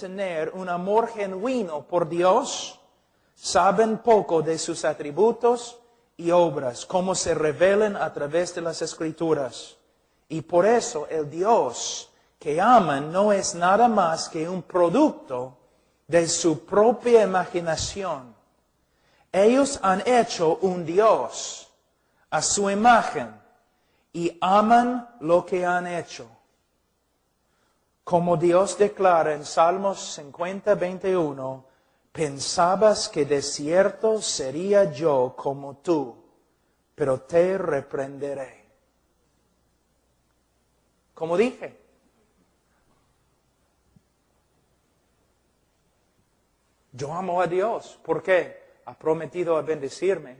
tener un amor genuino por Dios saben poco de sus atributos y obras, cómo se revelan a través de las Escrituras. Y por eso el Dios que aman no es nada más que un producto de su propia imaginación. Ellos han hecho un Dios a su imagen y aman lo que han hecho. Como Dios declara en Salmos 50, 21, pensabas que de cierto sería yo como tú, pero te reprenderé. Como dije, yo amo a Dios. ¿Por qué? Ha prometido a bendecirme.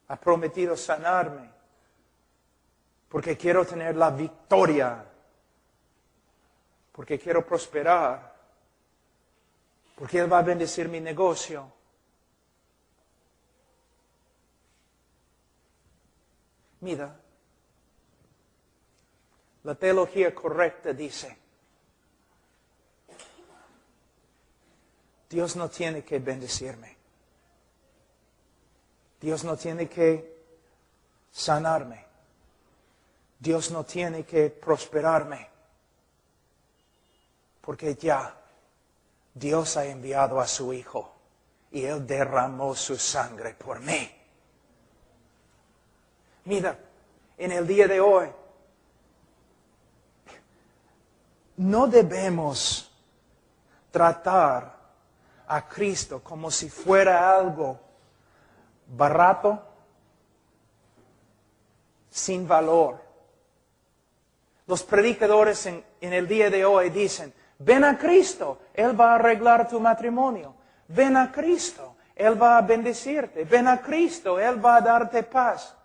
Ha prometido sanarme. Porque quiero tener la victoria. Porque quiero prosperar. Porque Él va a bendecir mi negocio. Mira, la teología correcta dice, Dios no tiene que bendecirme. Dios no tiene que sanarme. Dios no tiene que prosperarme. Porque ya Dios ha enviado a su Hijo y Él derramó su sangre por mí. Mira, en el día de hoy, no debemos tratar a Cristo como si fuera algo barato, sin valor. Los predicadores en el día de hoy dicen, ven a Cristo, Él va a arreglar tu matrimonio. Ven a Cristo, Él va a bendecirte. Ven a Cristo, Él va a darte paz.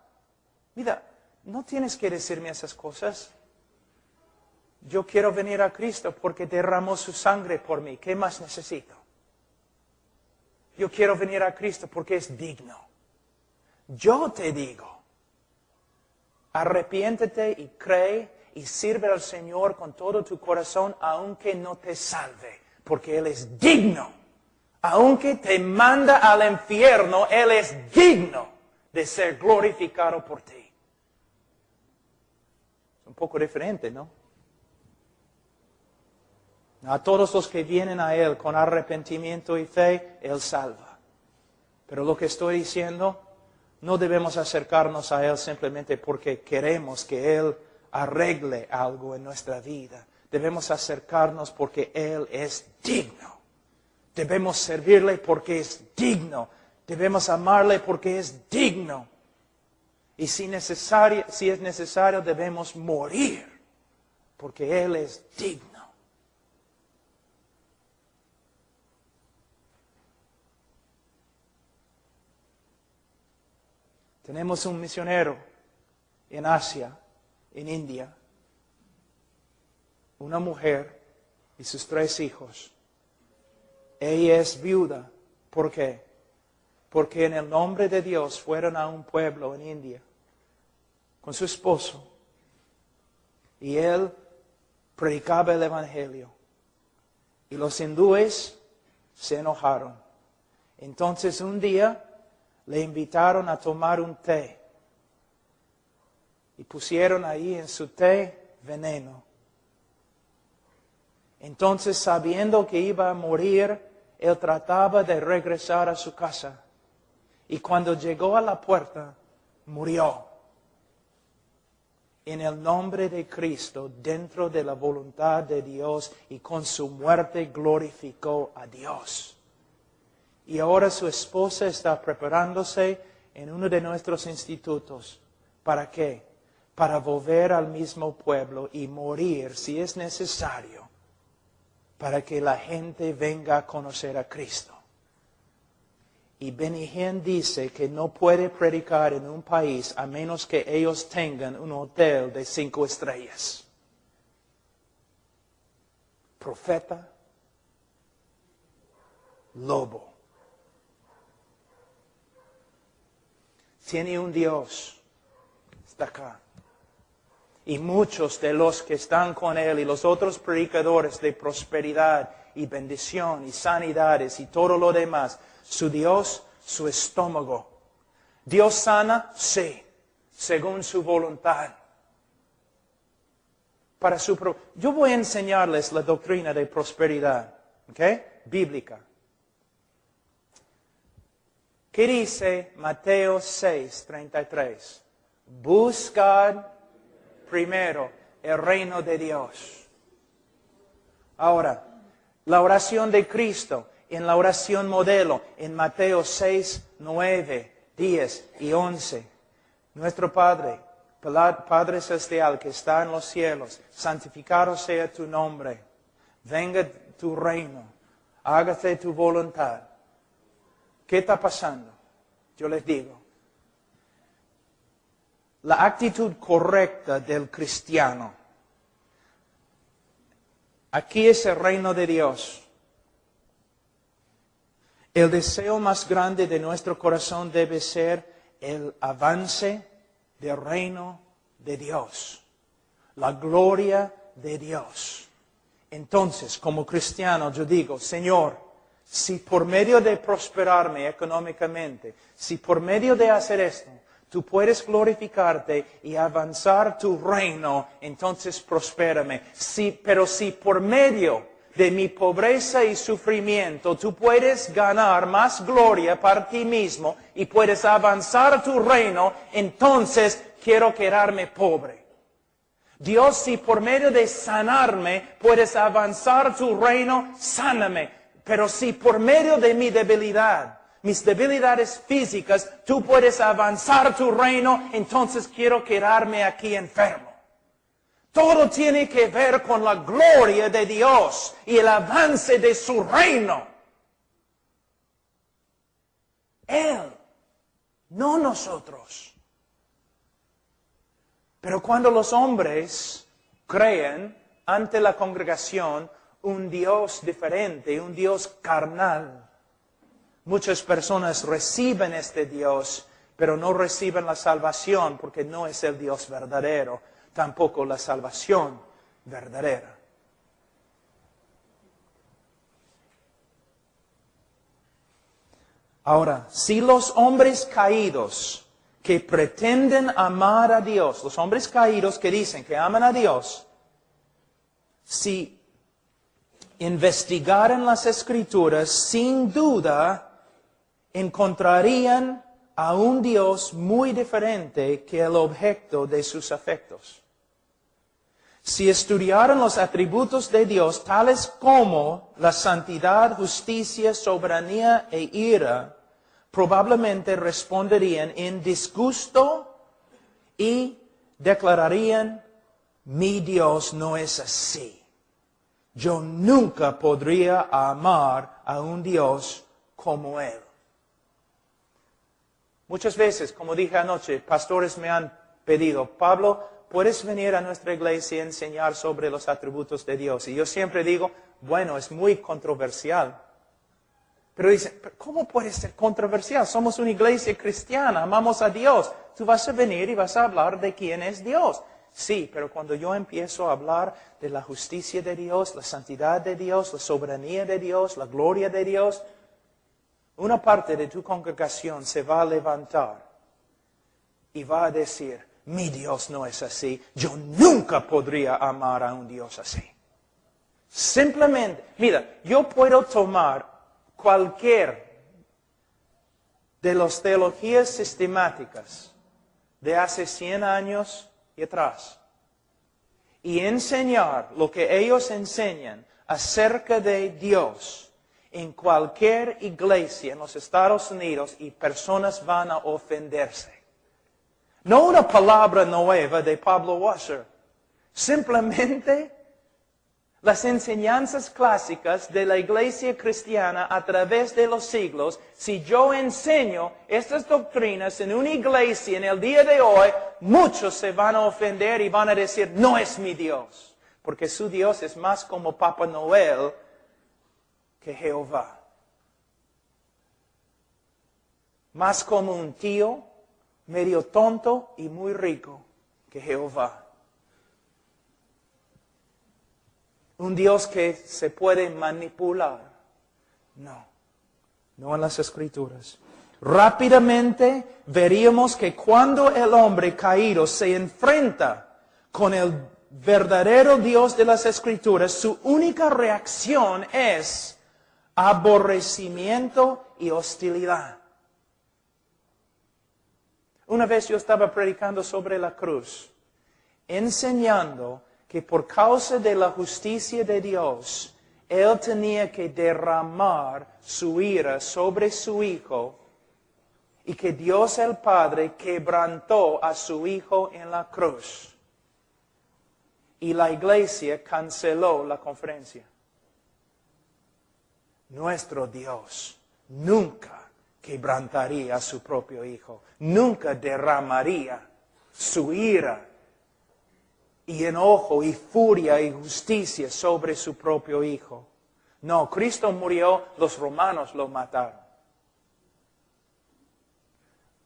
Mira, no tienes que decirme esas cosas. Yo quiero venir a Cristo porque derramó su sangre por mí. ¿Qué más necesito? Yo quiero venir a Cristo porque es digno. Yo te digo, arrepiéntete y cree y sirve al Señor con todo tu corazón, aunque no te salve, porque Él es digno. Aunque te manda al infierno, Él es digno de ser glorificado por ti. Es un poco diferente, ¿no? A todos los que vienen a Él con arrepentimiento y fe, Él salva. Pero lo que estoy diciendo, no debemos acercarnos a Él simplemente porque queremos que Él arregle algo en nuestra vida. Debemos acercarnos porque Él es digno. Debemos servirle porque es digno. Debemos amarle porque es digno. Y si es necesario, debemos morir porque Él es digno. Tenemos un misionero en Asia, en India, una mujer y sus 3 hijos. Ella es viuda. ¿Por qué? Porque en el nombre de Dios fueron a un pueblo en India con su esposo y él predicaba el Evangelio. Y los hindúes se enojaron. Entonces un día le invitaron a tomar un té. Y pusieron ahí en su té veneno. Entonces, sabiendo que iba a morir, él trataba de regresar a su casa. Y cuando llegó a la puerta, murió. En el nombre de Cristo, dentro de la voluntad de Dios, y con su muerte glorificó a Dios. Y ahora su esposa está preparándose en uno de nuestros institutos. ¿Para qué? Para volver al mismo pueblo y morir si es necesario, para que la gente venga a conocer a Cristo. Y Benny Hinn dice que no puede predicar en un país a menos que ellos tengan un hotel de 5 estrellas. Profeta, lobo. Tiene un Dios, está acá. Y muchos de los que están con Él y los otros predicadores de prosperidad y bendición y sanidades y todo lo demás, su Dios, su estómago. ¿Dios sana? Sí, según su voluntad. Yo voy a enseñarles la doctrina de prosperidad, ¿ok? Bíblica. ¿Qué dice Mateo 6:33? Buscad primero el reino de Dios. Ahora, la oración de Cristo, en la oración modelo, en Mateo 6:9, 10 y 11. Nuestro Padre, Padre Celestial que está en los cielos, santificado sea tu nombre. Venga tu reino, hágase tu voluntad. ¿Qué está pasando? Yo les digo. La actitud correcta del cristiano. Aquí es el reino de Dios. El deseo más grande de nuestro corazón debe ser el avance del reino de Dios. La gloria de Dios. Entonces, como cristiano, yo digo, Señor, si por medio de prosperarme económicamente, si por medio de hacer esto, tú puedes glorificarte y avanzar tu reino, entonces prospérame. Pero si por medio de mi pobreza y sufrimiento tú puedes ganar más gloria para ti mismo y puedes avanzar tu reino, entonces quiero quedarme pobre. Dios, si por medio de sanarme puedes avanzar tu reino, sáname. Pero si por medio de mi debilidad, mis debilidades físicas, tú puedes avanzar tu reino, entonces quiero quedarme aquí enfermo. Todo tiene que ver con la gloria de Dios y el avance de su reino. Él, no nosotros. Pero cuando los hombres creen ante la congregación un Dios diferente, un Dios carnal, muchas personas reciben este Dios, pero no reciben la salvación porque no es el Dios verdadero, tampoco la salvación verdadera. Ahora, si los hombres caídos que pretenden amar a Dios, los hombres caídos que dicen que aman a Dios, si investigaran las Escrituras, sin duda encontrarían a un Dios muy diferente que el objeto de sus afectos. Si estudiaran los atributos de Dios, tales como la santidad, justicia, soberanía e ira, probablemente responderían en disgusto y declararían, mi Dios no es así. Yo nunca podría amar a un Dios como Él. Muchas veces, como dije anoche, pastores me han pedido, Pablo, ¿puedes venir a nuestra iglesia y enseñar sobre los atributos de Dios? Y yo siempre digo, bueno, es muy controversial. Pero dicen, ¿cómo puede ser controversial? Somos una iglesia cristiana, amamos a Dios. Tú vas a venir y vas a hablar de quién es Dios. Sí, pero cuando yo empiezo a hablar de la justicia de Dios, la santidad de Dios, la soberanía de Dios, la gloria de Dios, una parte de tu congregación se va a levantar y va a decir, mi Dios no es así, yo nunca podría amar a un Dios así. Simplemente, mira, yo puedo tomar cualquier de las teologías sistemáticas de hace 100 años y atrás y enseñar lo que ellos enseñan acerca de Dios en cualquier iglesia en los Estados Unidos y personas van a ofenderse. No una palabra nueva de Pablo Washer, simplemente las enseñanzas clásicas de la iglesia cristiana a través de los siglos. Si yo enseño estas doctrinas en una iglesia en el día de hoy, muchos se van a ofender y van a decir, no es mi Dios. Porque su Dios es más como Papá Noel que Jehová. Más como un tío medio tonto y muy rico que Jehová. Un Dios que se puede manipular. No en las Escrituras. Rápidamente veríamos que cuando el hombre caído se enfrenta con el verdadero Dios de las Escrituras, su única reacción es aborrecimiento y hostilidad. Una vez yo estaba predicando sobre la cruz, enseñando que por causa de la justicia de Dios, Él tenía que derramar su ira sobre su Hijo y que Dios el Padre quebrantó a su Hijo en la cruz. Y la iglesia canceló la conferencia. Nuestro Dios nunca quebrantaría a su propio Hijo. Nunca derramaría su ira y enojo y furia y justicia sobre su propio Hijo. No, Cristo murió, los romanos lo mataron.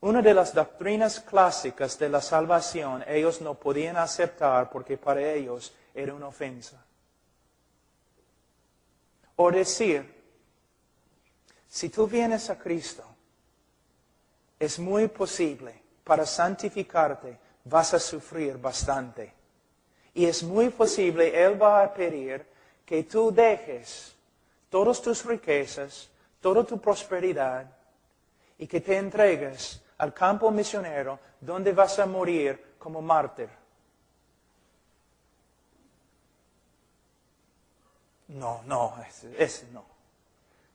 Una de las doctrinas clásicas de la salvación ellos no podían aceptar porque para ellos era una ofensa. O decir, si tú vienes a Cristo, es muy posible, para santificarte, vas a sufrir bastante. Y es muy posible, Él va a pedir que tú dejes todas tus riquezas, toda tu prosperidad, y que te entregues al campo misionero, donde vas a morir como mártir. No, ese no.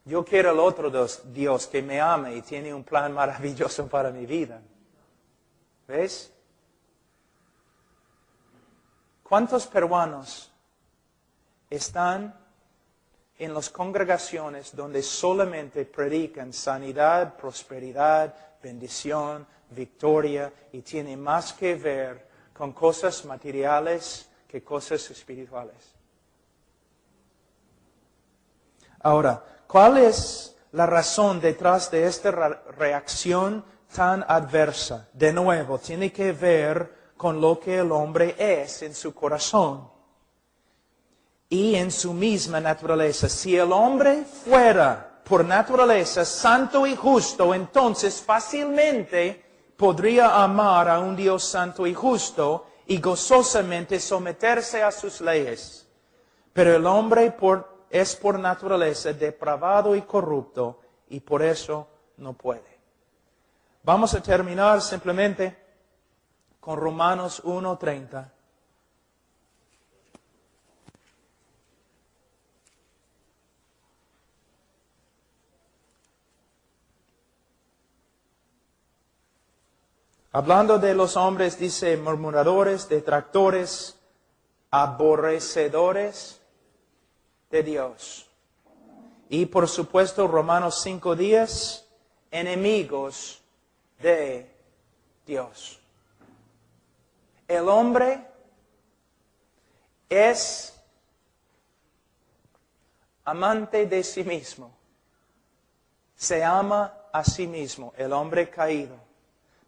Yo quiero el otro Dios que me ame y tiene un plan maravilloso para mi vida. ¿Ves? ¿Cuántos peruanos están en las congregaciones donde solamente predican sanidad, prosperidad, bendición, victoria y tienen más que ver con cosas materiales que cosas espirituales? Ahora, ¿cuál es la razón detrás de esta reacción tan adversa? De nuevo, tiene que ver con lo que el hombre es en su corazón y en su misma naturaleza. Si el hombre fuera por naturaleza santo y justo, entonces fácilmente podría amar a un Dios santo y justo y gozosamente someterse a sus leyes. Pero el hombre es por naturaleza depravado y corrupto y por eso no puede. Vamos a terminar simplemente con Romanos 1:30. Hablando de los hombres, dice murmuradores, detractores, aborrecedores de Dios. Y por supuesto, Romanos 5:10, enemigos de Dios. El hombre es amante de sí mismo. Se ama a sí mismo, el hombre caído.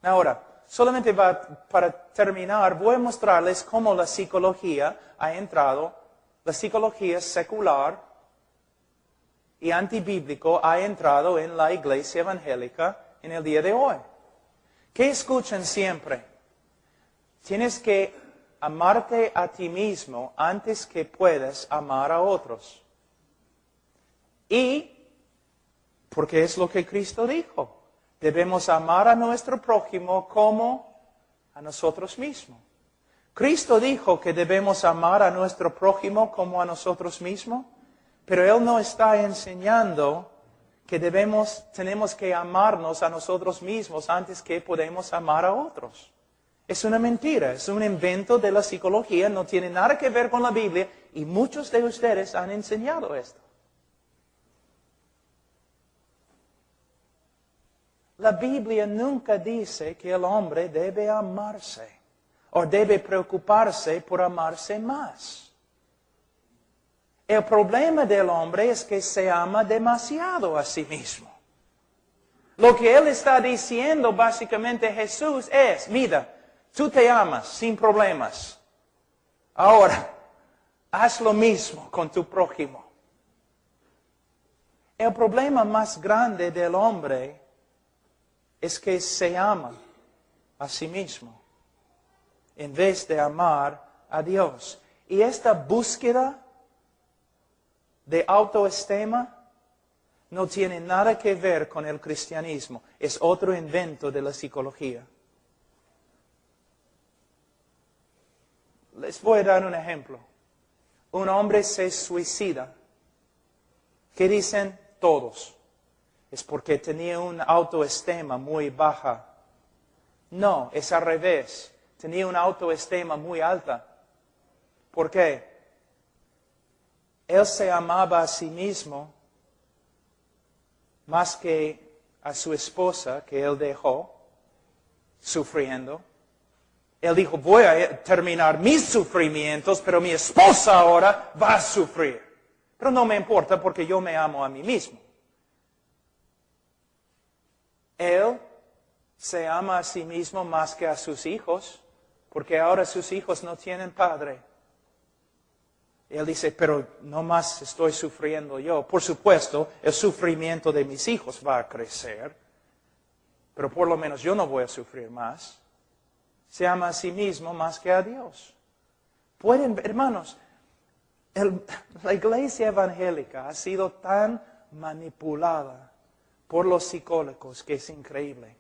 Ahora, solamente para terminar, voy a mostrarles cómo la psicología ha entrado, la psicología secular y antibíblico ha entrado en la iglesia evangélica en el día de hoy. ¿Qué escuchan siempre? Tienes que amarte a ti mismo antes que puedas amar a otros. Y, porque es lo que Cristo dijo, debemos amar a nuestro prójimo como a nosotros mismos. Cristo dijo que debemos amar a nuestro prójimo como a nosotros mismos, pero Él no está enseñando que tenemos que amarnos a nosotros mismos antes que podemos amar a otros. Es una mentira, es un invento de la psicología, no tiene nada que ver con la Biblia y muchos de ustedes han enseñado esto. La Biblia nunca dice que el hombre debe amarse o debe preocuparse por amarse más. El problema del hombre es que se ama demasiado a sí mismo. Lo que él está diciendo básicamente Jesús es, mira, tú te amas sin problemas. Ahora, haz lo mismo con tu prójimo. El problema más grande del hombre es que se ama a sí mismo en vez de amar a Dios. Y esta búsqueda de autoestima no tiene nada que ver con el cristianismo. Es otro invento de la psicología. Les voy a dar un ejemplo. Un hombre se suicida. ¿Qué dicen todos? Es porque tenía una autoestima muy baja. No, es al revés. Tenía una autoestima muy alta. ¿Por qué? Él se amaba a sí mismo más que a su esposa que él dejó sufriendo. Él dijo, voy a terminar mis sufrimientos, pero mi esposa ahora va a sufrir. Pero no me importa porque yo me amo a mí mismo. Él se ama a sí mismo más que a sus hijos, porque ahora sus hijos no tienen padre. Él dice, pero no más estoy sufriendo yo. Por supuesto, el sufrimiento de mis hijos va a crecer, pero por lo menos yo no voy a sufrir más. Se ama a sí mismo más que a Dios. Pueden ver, hermanos, la iglesia evangélica ha sido tan manipulada por los psicólogos que es increíble.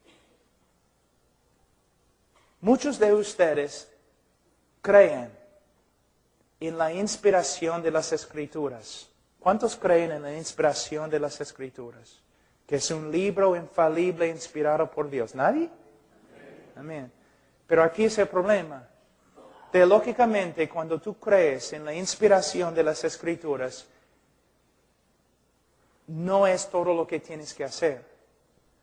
Muchos de ustedes creen en la inspiración de las Escrituras. ¿Cuántos creen en la inspiración de las Escrituras? Que es un libro infalible inspirado por Dios. ¿Nadie? Amén. Pero aquí es el problema. Teológicamente, cuando tú crees en la inspiración de las Escrituras, no es todo lo que tienes que hacer.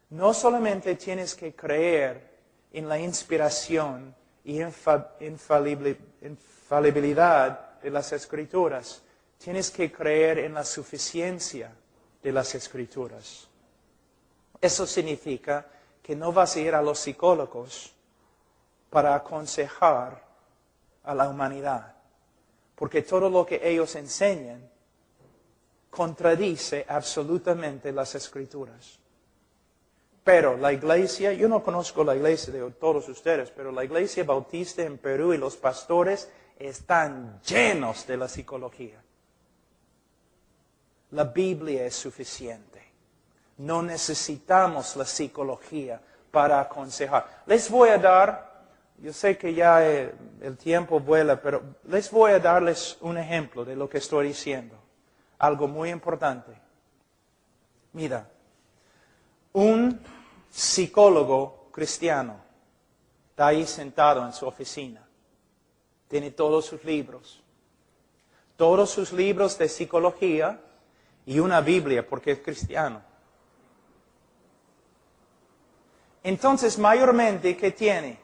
No solamente tienes que creer en la inspiración y infalibilidad de las Escrituras, tienes que creer en la suficiencia de las Escrituras. Eso significa que no vas a ir a los psicólogos para aconsejar a la humanidad, porque todo lo que ellos enseñan contradice absolutamente las Escrituras. Pero la iglesia, yo no conozco la iglesia de todos ustedes, pero la iglesia bautista en Perú y los pastores están llenos de la psicología. La Biblia es suficiente. No necesitamos la psicología para aconsejar. Les voy a dar, yo sé que ya el tiempo vuela, pero les voy a darles un ejemplo de lo que estoy diciendo. Algo muy importante. Mira, un psicólogo cristiano está ahí sentado en su oficina. Tiene todos sus libros. Todos sus libros de psicología y una Biblia porque es cristiano. Entonces, mayormente, ¿qué tiene?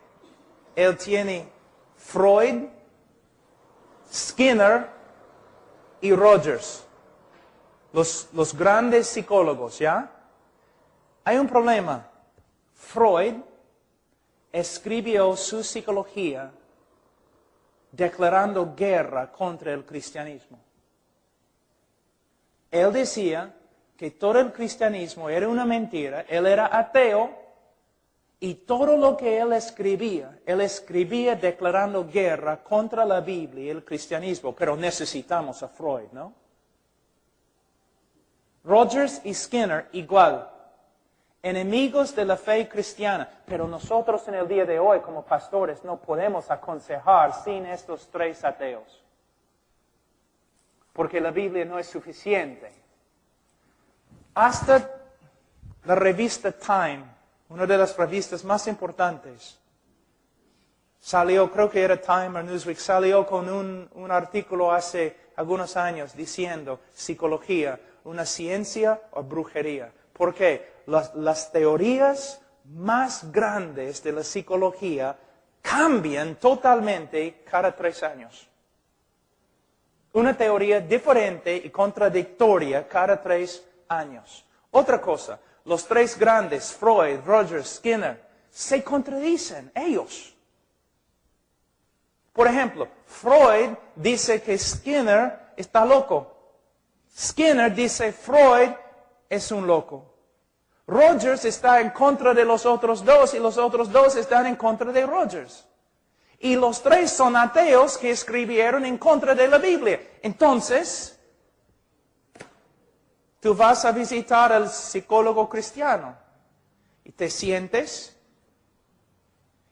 Él tiene Freud, Skinner y Rogers. Los grandes psicólogos, ¿ya? Hay un problema. Freud escribió su psicología declarando guerra contra el cristianismo. Él decía que todo el cristianismo era una mentira, él era ateo, y todo lo que él escribía declarando guerra contra la Biblia y el cristianismo, pero necesitamos a Freud, ¿no? Rogers y Skinner igual. Enemigos de la fe cristiana, pero nosotros en el día de hoy como pastores no podemos aconsejar sin estos tres ateos, porque la Biblia no es suficiente. Hasta la revista Time, una de las revistas más importantes, salió, creo que era Time o Newsweek, salió con un artículo hace algunos años diciendo psicología, una ciencia o brujería. ¿Por qué? Las teorías más grandes de la psicología cambian totalmente cada 3 años. Una teoría diferente y contradictoria cada 3 años. Otra cosa, los tres grandes, Freud, Rogers, Skinner, se contradicen ellos. Por ejemplo, Freud dice que Skinner está loco. Skinner dice Freud es un loco. Rogers está en contra de los otros dos y los otros dos están en contra de Rogers. Y los tres son ateos que escribieron en contra de la Biblia. Entonces, tú vas a visitar al psicólogo cristiano y te sientes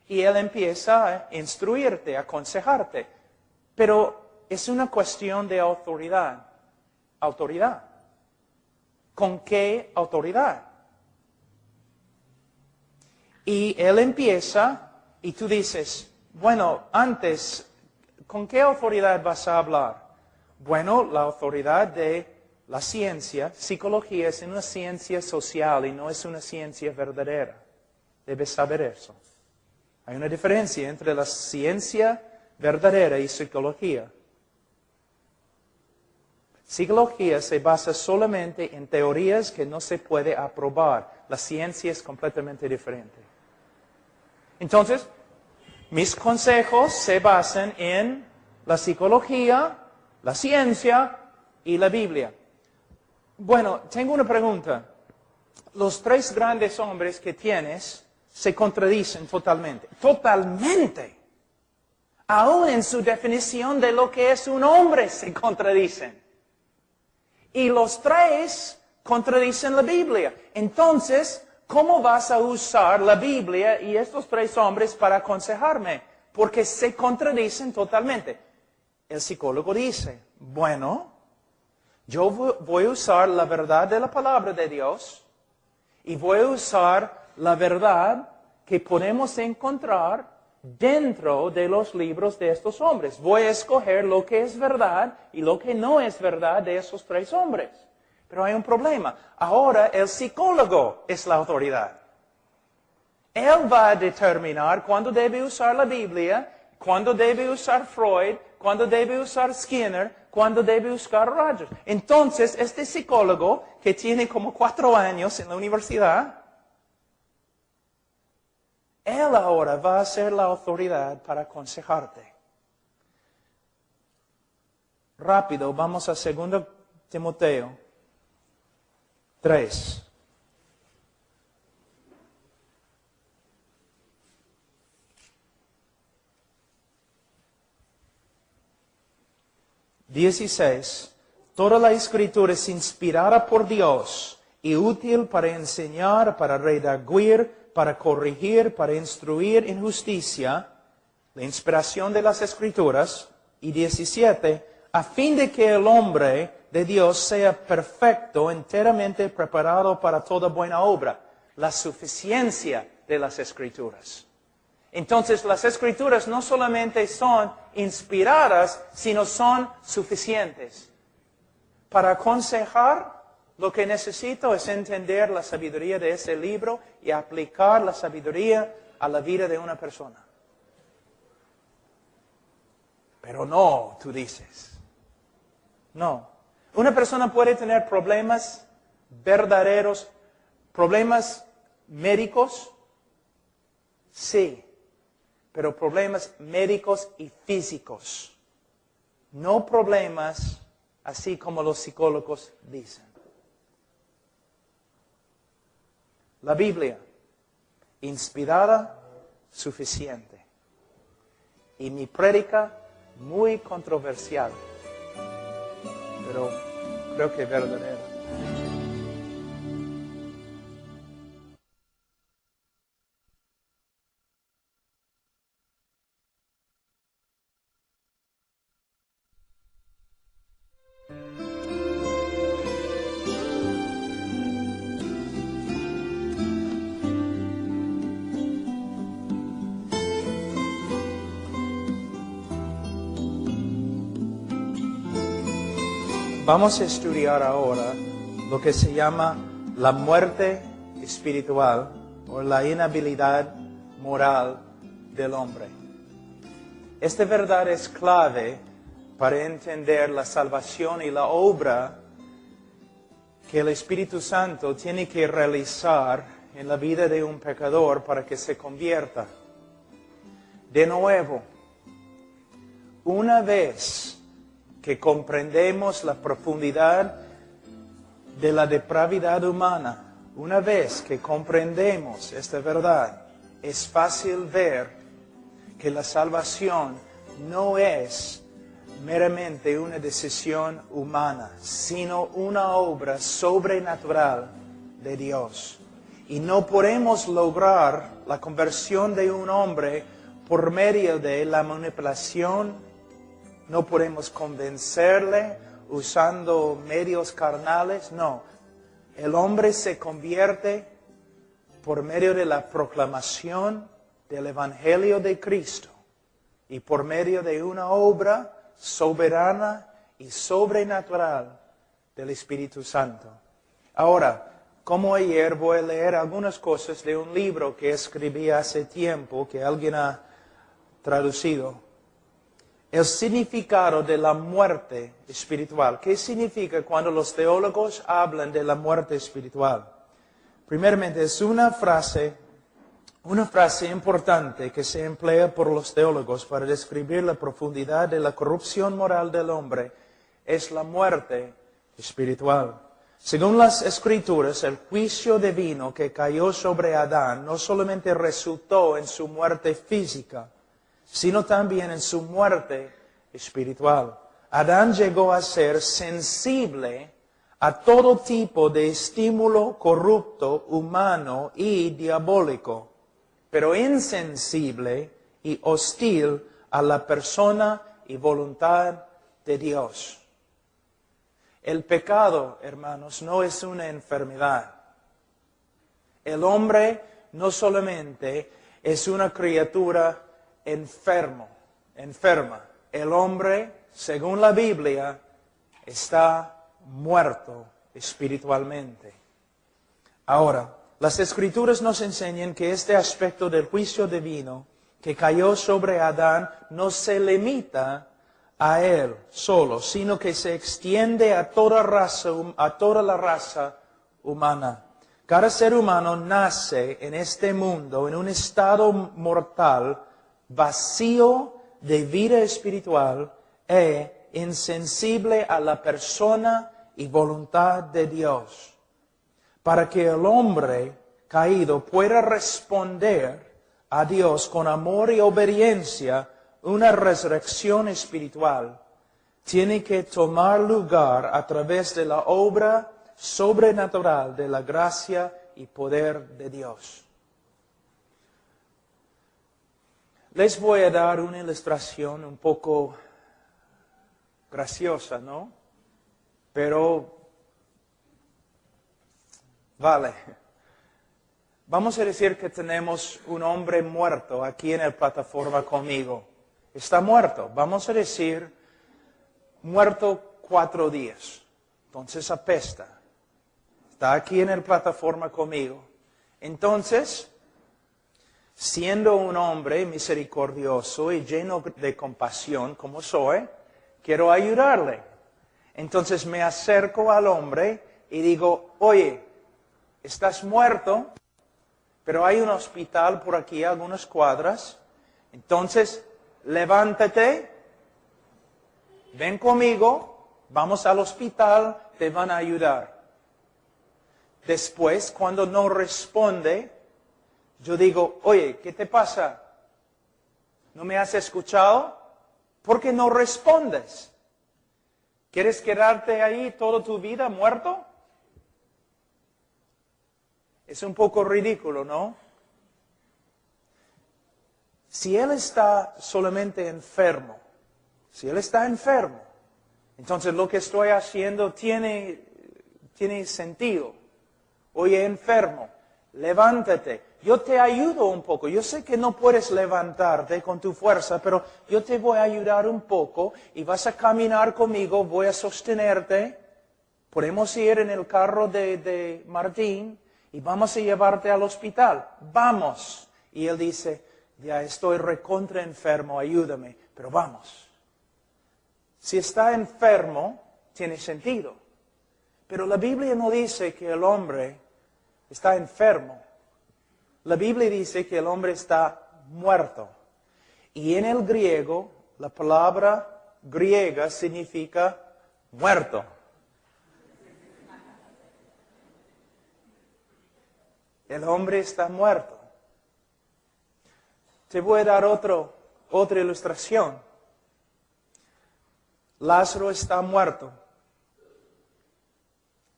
y él empieza a instruirte, a aconsejarte. Pero es una cuestión de autoridad. Autoridad. ¿Con qué autoridad? Y él empieza y tú dices, bueno, antes, ¿con qué autoridad vas a hablar? Bueno, la autoridad de la ciencia. Psicología es una ciencia social y no es una ciencia verdadera. Debes saber eso. Hay una diferencia entre la ciencia verdadera y psicología. Psicología se basa solamente en teorías que no se puede aprobar. La ciencia es completamente diferente. Entonces, mis consejos se basan en la psicología, la ciencia y la Biblia. Bueno, tengo una pregunta. Los tres grandes hombres que tienes se contradicen totalmente. Totalmente. Aún en su definición de lo que es un hombre se contradicen. Y los tres contradicen la Biblia. Entonces, ¿cómo vas a usar la Biblia y estos tres hombres para aconsejarme? Porque se contradicen totalmente. El psicólogo dice, bueno, yo voy a usar la verdad de la palabra de Dios y voy a usar la verdad que podemos encontrar dentro de los libros de estos hombres. Voy a escoger lo que es verdad y lo que no es verdad de esos tres hombres. Pero hay un problema. Ahora el psicólogo es la autoridad. Él va a determinar cuándo debe usar la Biblia, cuándo debe usar Freud, cuándo debe usar Skinner, cuándo debe usar Rogers. Entonces, este psicólogo, que tiene como 4 años en la universidad, él ahora va a ser la autoridad para aconsejarte. Rápido, vamos a 2 Timoteo 3. Toda la Escritura es inspirada por Dios y útil para enseñar, para redarguir, para corregir, para instruir en justicia, la inspiración de las Escrituras. Y 17, a fin de que el hombre de Dios sea perfecto, enteramente preparado para toda buena obra. La suficiencia de las Escrituras. Entonces, las Escrituras no solamente son inspiradas, sino son suficientes. Para aconsejar, lo que necesito es entender la sabiduría de ese libro y aplicar la sabiduría a la vida de una persona. Pero no, tú dices. No. Una persona puede tener problemas verdaderos, problemas médicos, sí, pero problemas médicos y físicos. No problemas así como los psicólogos dicen. La Biblia, inspirada, suficiente. Y mi prédica, muy controversial, pero creo que verdadera. Vamos a estudiar ahora lo que se llama la muerte espiritual o la inhabilidad moral del hombre. Esta verdad es clave para entender la salvación y la obra que el Espíritu Santo tiene que realizar en la vida de un pecador para que se convierta. De nuevo, una vez que comprendemos la profundidad de la depravidad humana, una vez que comprendemos esta verdad, es fácil ver que la salvación no es meramente una decisión humana, sino una obra sobrenatural de Dios. Y no podemos lograr la conversión de un hombre por medio de la manipulación, no podemos convencerle usando medios carnales, no. El hombre se convierte por medio de la proclamación del Evangelio de Cristo y por medio de una obra soberana y sobrenatural del Espíritu Santo. Ahora, como ayer, voy a leer algunas cosas de un libro que escribí hace tiempo, que alguien ha traducido. El significado de la muerte espiritual. ¿Qué significa cuando los teólogos hablan de la muerte espiritual? Primeramente, es una frase importante que se emplea por los teólogos para describir la profundidad de la corrupción moral del hombre. Es la muerte espiritual. Según las Escrituras, el juicio divino que cayó sobre Adán no solamente resultó en su muerte física, sino también en su muerte espiritual. Adán llegó a ser sensible a todo tipo de estímulo corrupto, humano y diabólico, pero insensible y hostil a la persona y voluntad de Dios. El pecado, hermanos, no es una enfermedad. El hombre no solamente es una criatura enferma. El hombre, según la Biblia, está muerto espiritualmente. Ahora, las Escrituras nos enseñan que este aspecto del juicio divino que cayó sobre Adán no se limita a él solo, sino que se extiende a toda la raza humana. Cada ser humano nace en este mundo en un estado mortal, vacío de vida espiritual e insensible a la persona y voluntad de Dios. Para que el hombre caído pueda responder a Dios con amor y obediencia, una resurrección espiritual tiene que tomar lugar a través de la obra sobrenatural de la gracia y poder de Dios. Les voy a dar una ilustración un poco graciosa, ¿no? Pero vale. Vamos a decir que tenemos un hombre muerto aquí en la plataforma conmigo. Está muerto. Vamos a decir, muerto 4 días. Entonces apesta. Está aquí en la plataforma conmigo. Entonces, siendo un hombre misericordioso y lleno de compasión como soy, quiero ayudarle. Entonces me acerco al hombre y digo, oye, estás muerto, pero hay un hospital por aquí, algunas cuadras. Entonces, levántate, ven conmigo, vamos al hospital, te van a ayudar. Después, cuando no responde, yo digo, oye, ¿qué te pasa? ¿No me has escuchado? ¿Por qué no respondes? ¿Quieres quedarte ahí toda tu vida muerto? Es un poco ridículo, ¿no? Si él está solamente enfermo, entonces lo que estoy haciendo tiene sentido. Oye, enfermo, levántate. Yo te ayudo un poco. Yo sé que no puedes levantarte con tu fuerza, pero yo te voy a ayudar un poco y vas a caminar conmigo, voy a sostenerte. Podemos ir en el carro de Martín y vamos a llevarte al hospital. Vamos. Y él dice, ya estoy recontra enfermo, ayúdame, pero vamos. Si está enfermo, tiene sentido. Pero la Biblia no dice que el hombre está enfermo. La Biblia dice que el hombre está muerto. Y en el griego, la palabra griega significa muerto. El hombre está muerto. Te voy a dar otra ilustración. Lázaro está muerto.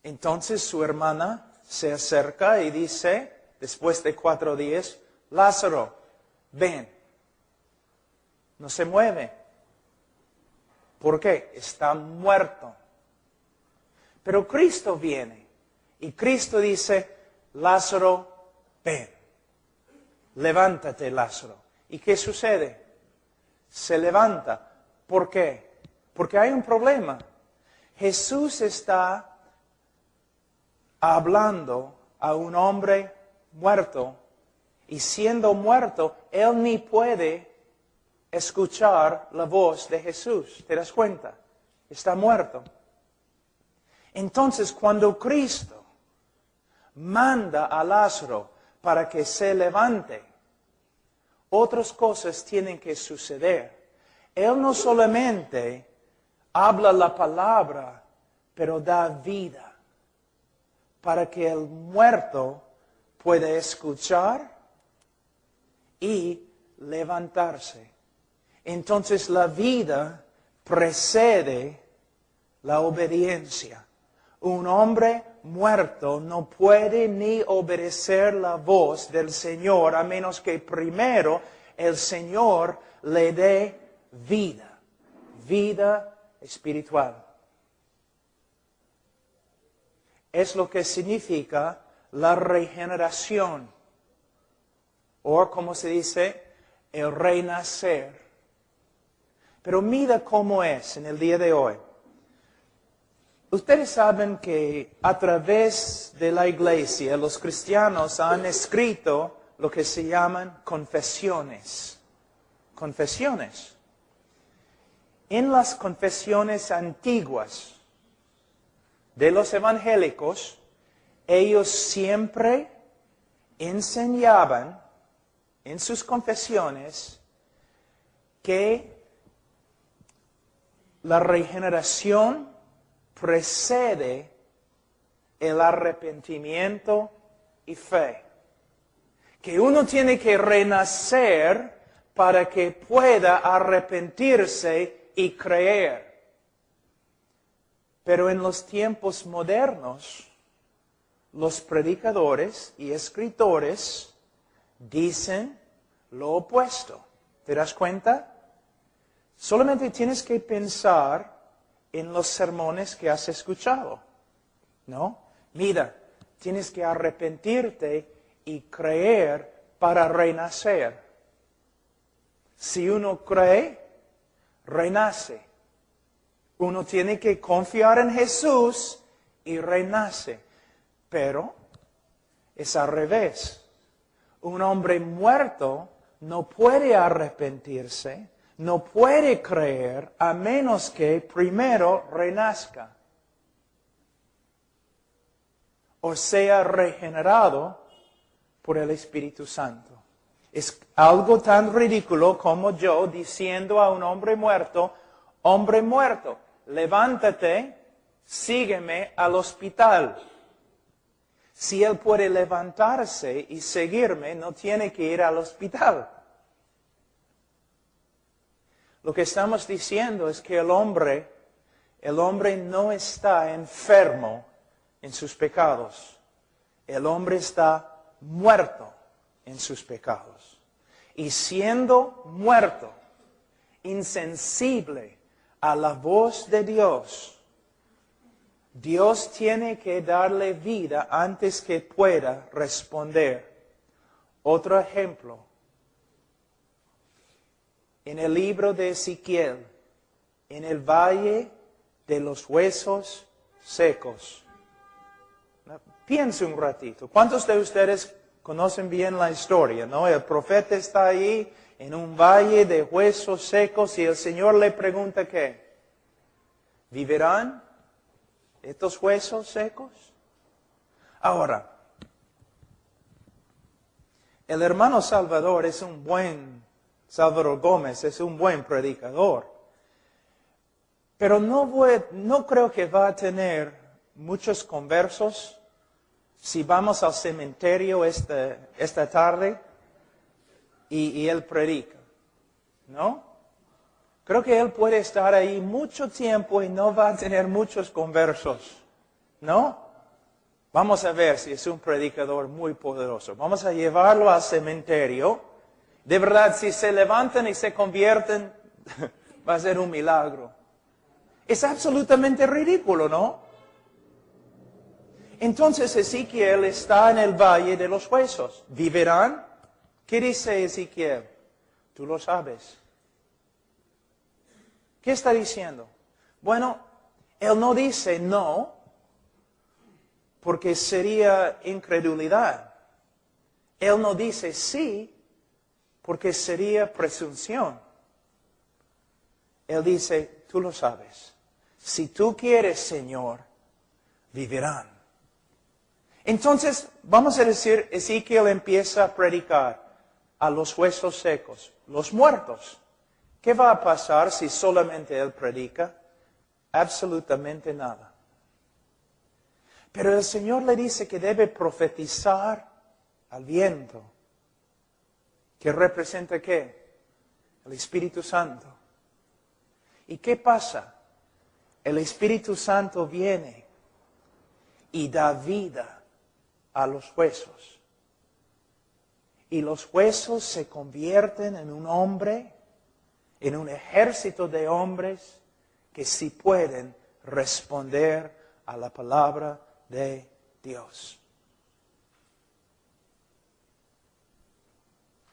Entonces su hermana se acerca y dice, después de 4 días, Lázaro, ven. No se mueve. ¿Por qué? Está muerto. Pero Cristo viene y Cristo dice, Lázaro, ven. Levántate, Lázaro. ¿Y qué sucede? Se levanta. ¿Por qué? Porque hay un problema. Jesús está hablando a un hombre muerto y siendo muerto, él ni puede escuchar la voz de Jesús. ¿Te das cuenta? Está muerto. Entonces, cuando Cristo manda a Lázaro para que se levante, otras cosas tienen que suceder. Él no solamente habla la palabra, pero da vida para que el muerto pueda escuchar y levantarse. Entonces la vida precede la obediencia. Un hombre muerto no puede ni obedecer la voz del Señor a menos que primero el Señor le dé vida, vida espiritual. Es lo que significa la regeneración, o como se dice, el renacer. Pero mira cómo es en el día de hoy. Ustedes saben que a través de la iglesia los cristianos han escrito lo que se llaman confesiones. Confesiones. En las confesiones antiguas de los evangélicos, ellos siempre enseñaban en sus confesiones que la regeneración precede el arrepentimiento y fe. Que uno tiene que renacer para que pueda arrepentirse y creer. Pero en los tiempos modernos, los predicadores y escritores dicen lo opuesto. ¿Te das cuenta? Solamente tienes que pensar en los sermones que has escuchado, ¿no? Mira, tienes que arrepentirte y creer para renacer. Si uno cree, renace. Uno tiene que confiar en Jesús y renace. Pero es al revés. Un hombre muerto no puede arrepentirse, no puede creer a menos que primero renazca o sea regenerado por el Espíritu Santo. Es algo tan ridículo como yo diciendo a un hombre muerto, levántate, sígueme al hospital. Si él puede levantarse y seguirme, no tiene que ir al hospital. Lo que estamos diciendo es que el hombre no está enfermo en sus pecados. El hombre está muerto en sus pecados. Y siendo muerto, insensible a la voz de Dios, Dios tiene que darle vida antes que pueda responder. Otro ejemplo. En el libro de Ezequiel, en el valle de los huesos secos. Piense un ratito. ¿Cuántos de ustedes conocen bien la historia, no? El profeta está ahí en un valle de huesos secos y el Señor le pregunta ¿qué? ¿Vivirán estos huesos secos? Ahora, el hermano Salvador es un buen Salvador Gómez es un buen predicador. Pero no creo que va a tener muchos conversos si vamos al cementerio esta tarde y él predica, ¿no? Creo que él puede estar ahí mucho tiempo y no va a tener muchos conversos, ¿no? Vamos a ver si es un predicador muy poderoso. Vamos a llevarlo al cementerio. De verdad, si se levantan y se convierten, va a ser un milagro. Es absolutamente ridículo, ¿no? Entonces Ezequiel está en el valle de los huesos. ¿Vivirán? ¿Qué dice Ezequiel? Tú lo sabes. ¿Qué está diciendo? Bueno, él no dice no, porque sería incredulidad. Él no dice sí, porque sería presunción. Él dice, tú lo sabes. Si tú quieres, Señor, vivirán. Entonces, vamos a decir, Ezequiel empieza a predicar a los huesos secos, los muertos. ¿Qué va a pasar si solamente él predica? Absolutamente nada. Pero el Señor le dice que debe profetizar al viento. ¿Que representa qué? El Espíritu Santo. ¿Y qué pasa? El Espíritu Santo viene y da vida a los huesos. Y los huesos se convierten en un hombre, en un ejército de hombres que sí pueden responder a la palabra de Dios.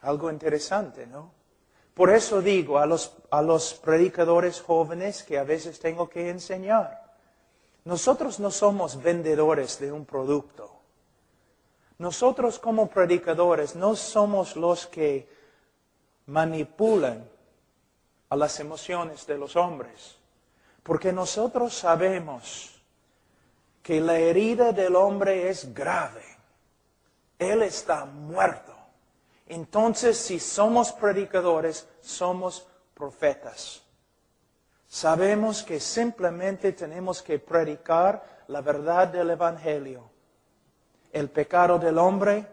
Algo interesante, ¿no? Por eso digo a los predicadores jóvenes que a veces tengo que enseñar. Nosotros no somos vendedores de un producto. Nosotros como predicadores no somos los que manipulan a las emociones de los hombres. Porque nosotros sabemos que la herida del hombre es grave. Él está muerto. Entonces, si somos predicadores, somos profetas. Sabemos que simplemente tenemos que predicar la verdad del Evangelio. El pecado del hombre,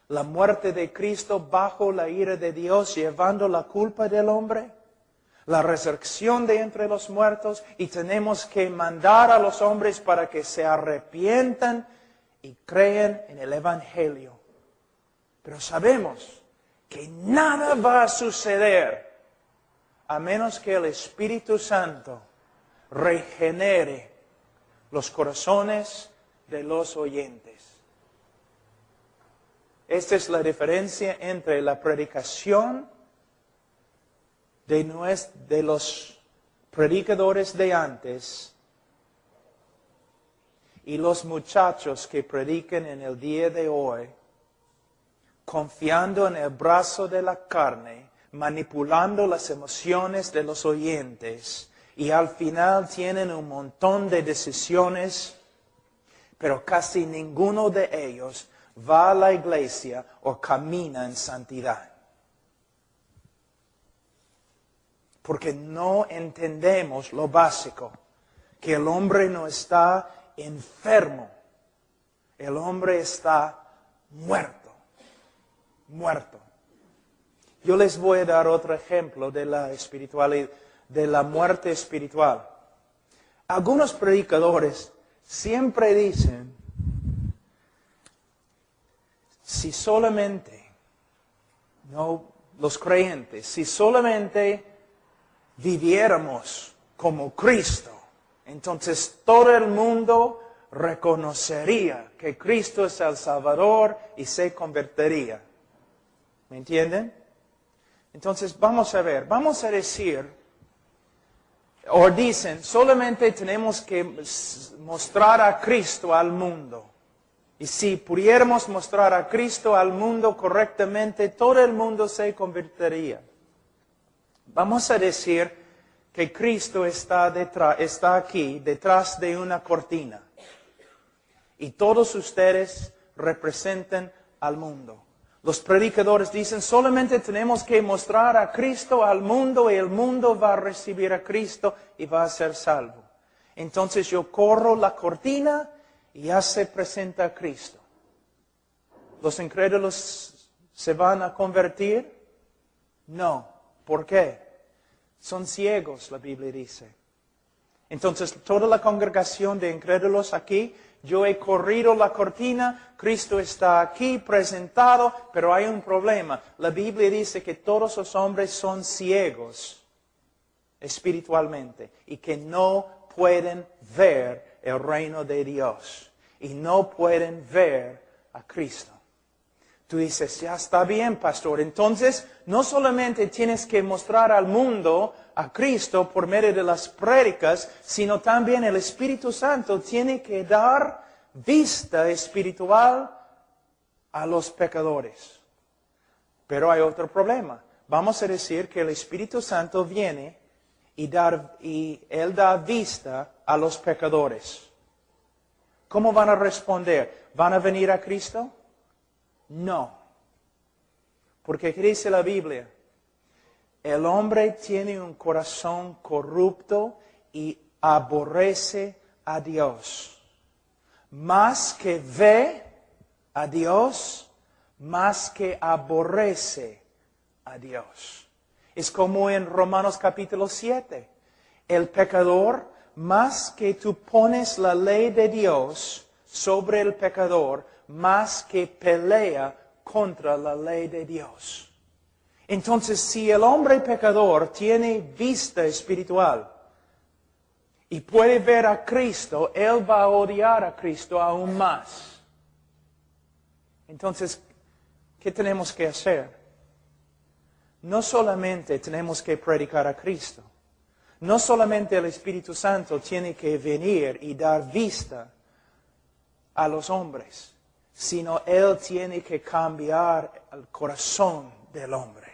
la muerte de Cristo bajo la ira de Dios, llevando la culpa del hombre, la resurrección de entre los muertos, y tenemos que mandar a los hombres para que se arrepientan y crean en el Evangelio. Pero sabemos que nada va a suceder a menos que el Espíritu Santo regenere los corazones de los oyentes. Esta es la diferencia entre la predicación de los predicadores de antes y los muchachos que predican en el día de hoy, confiando en el brazo de la carne, manipulando las emociones de los oyentes, y al final tienen un montón de decisiones, pero casi ninguno de ellos va a la iglesia o camina en santidad. Porque no entendemos lo básico, que el hombre no está enfermo, el hombre está muerto. Muerto. Yo les voy a dar otro ejemplo de la espiritualidad, de la muerte espiritual. Algunos predicadores siempre dicen, si solamente, no los creyentes, si solamente viviéramos como Cristo, entonces todo el mundo reconocería que Cristo es el Salvador y se convertiría. ¿Me entienden? Entonces vamos a ver, vamos a decir, o dicen, solamente tenemos que mostrar a Cristo al mundo. Y si pudiéramos mostrar a Cristo al mundo correctamente, todo el mundo se convertiría. Vamos a decir que Cristo está aquí, detrás de una cortina. Y todos ustedes representan al mundo. Los predicadores dicen, solamente tenemos que mostrar a Cristo al mundo y el mundo va a recibir a Cristo y va a ser salvo. Entonces yo corro la cortina y ya se presenta a Cristo. ¿Los incrédulos se van a convertir? No. ¿Por qué? Son ciegos, la Biblia dice. Entonces, toda la congregación de incrédulos aquí, yo he corrido la cortina, Cristo está aquí presentado, pero hay un problema. La Biblia dice que todos los hombres son ciegos espiritualmente y que no pueden ver el reino de Dios y no pueden ver a Cristo. Tú dices, ya está bien, pastor. Entonces, no solamente tienes que mostrar al mundo a Cristo por medio de las prédicas, sino también el Espíritu Santo tiene que dar vista espiritual a los pecadores. Pero hay otro problema. Vamos a decir que el Espíritu Santo viene y Él da vista a los pecadores. ¿Cómo van a responder? ¿Van a venir a Cristo? No. Porque ¿qué dice la Biblia? El hombre tiene un corazón corrupto y aborrece a Dios. Más que ve a Dios, más que aborrece a Dios. Es como en Romanos capítulo 7. El pecador, más que tú pones la ley de Dios sobre el pecador, más que pelea contra la ley de Dios. Entonces, si el hombre pecador tiene vista espiritual y puede ver a Cristo, él va a odiar a Cristo aún más. Entonces, ¿qué tenemos que hacer? No solamente tenemos que predicar a Cristo, no solamente el Espíritu Santo tiene que venir y dar vista a los hombres, sino Él tiene que cambiar el corazón del hombre.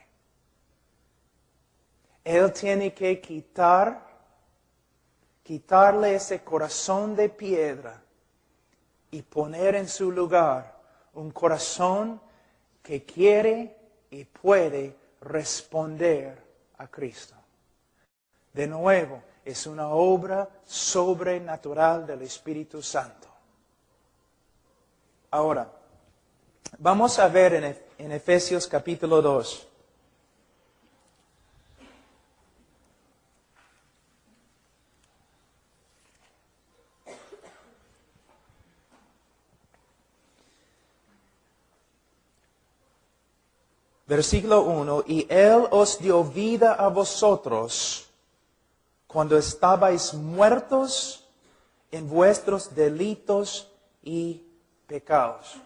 Él tiene que quitarle ese corazón de piedra y poner en su lugar un corazón que quiere y puede responder a Cristo. De nuevo, es una obra sobrenatural del Espíritu Santo. Ahora, vamos a ver en Efesios capítulo 2. Versículo 1, y Él os dio vida a vosotros cuando estabais muertos en vuestros delitos y pecados.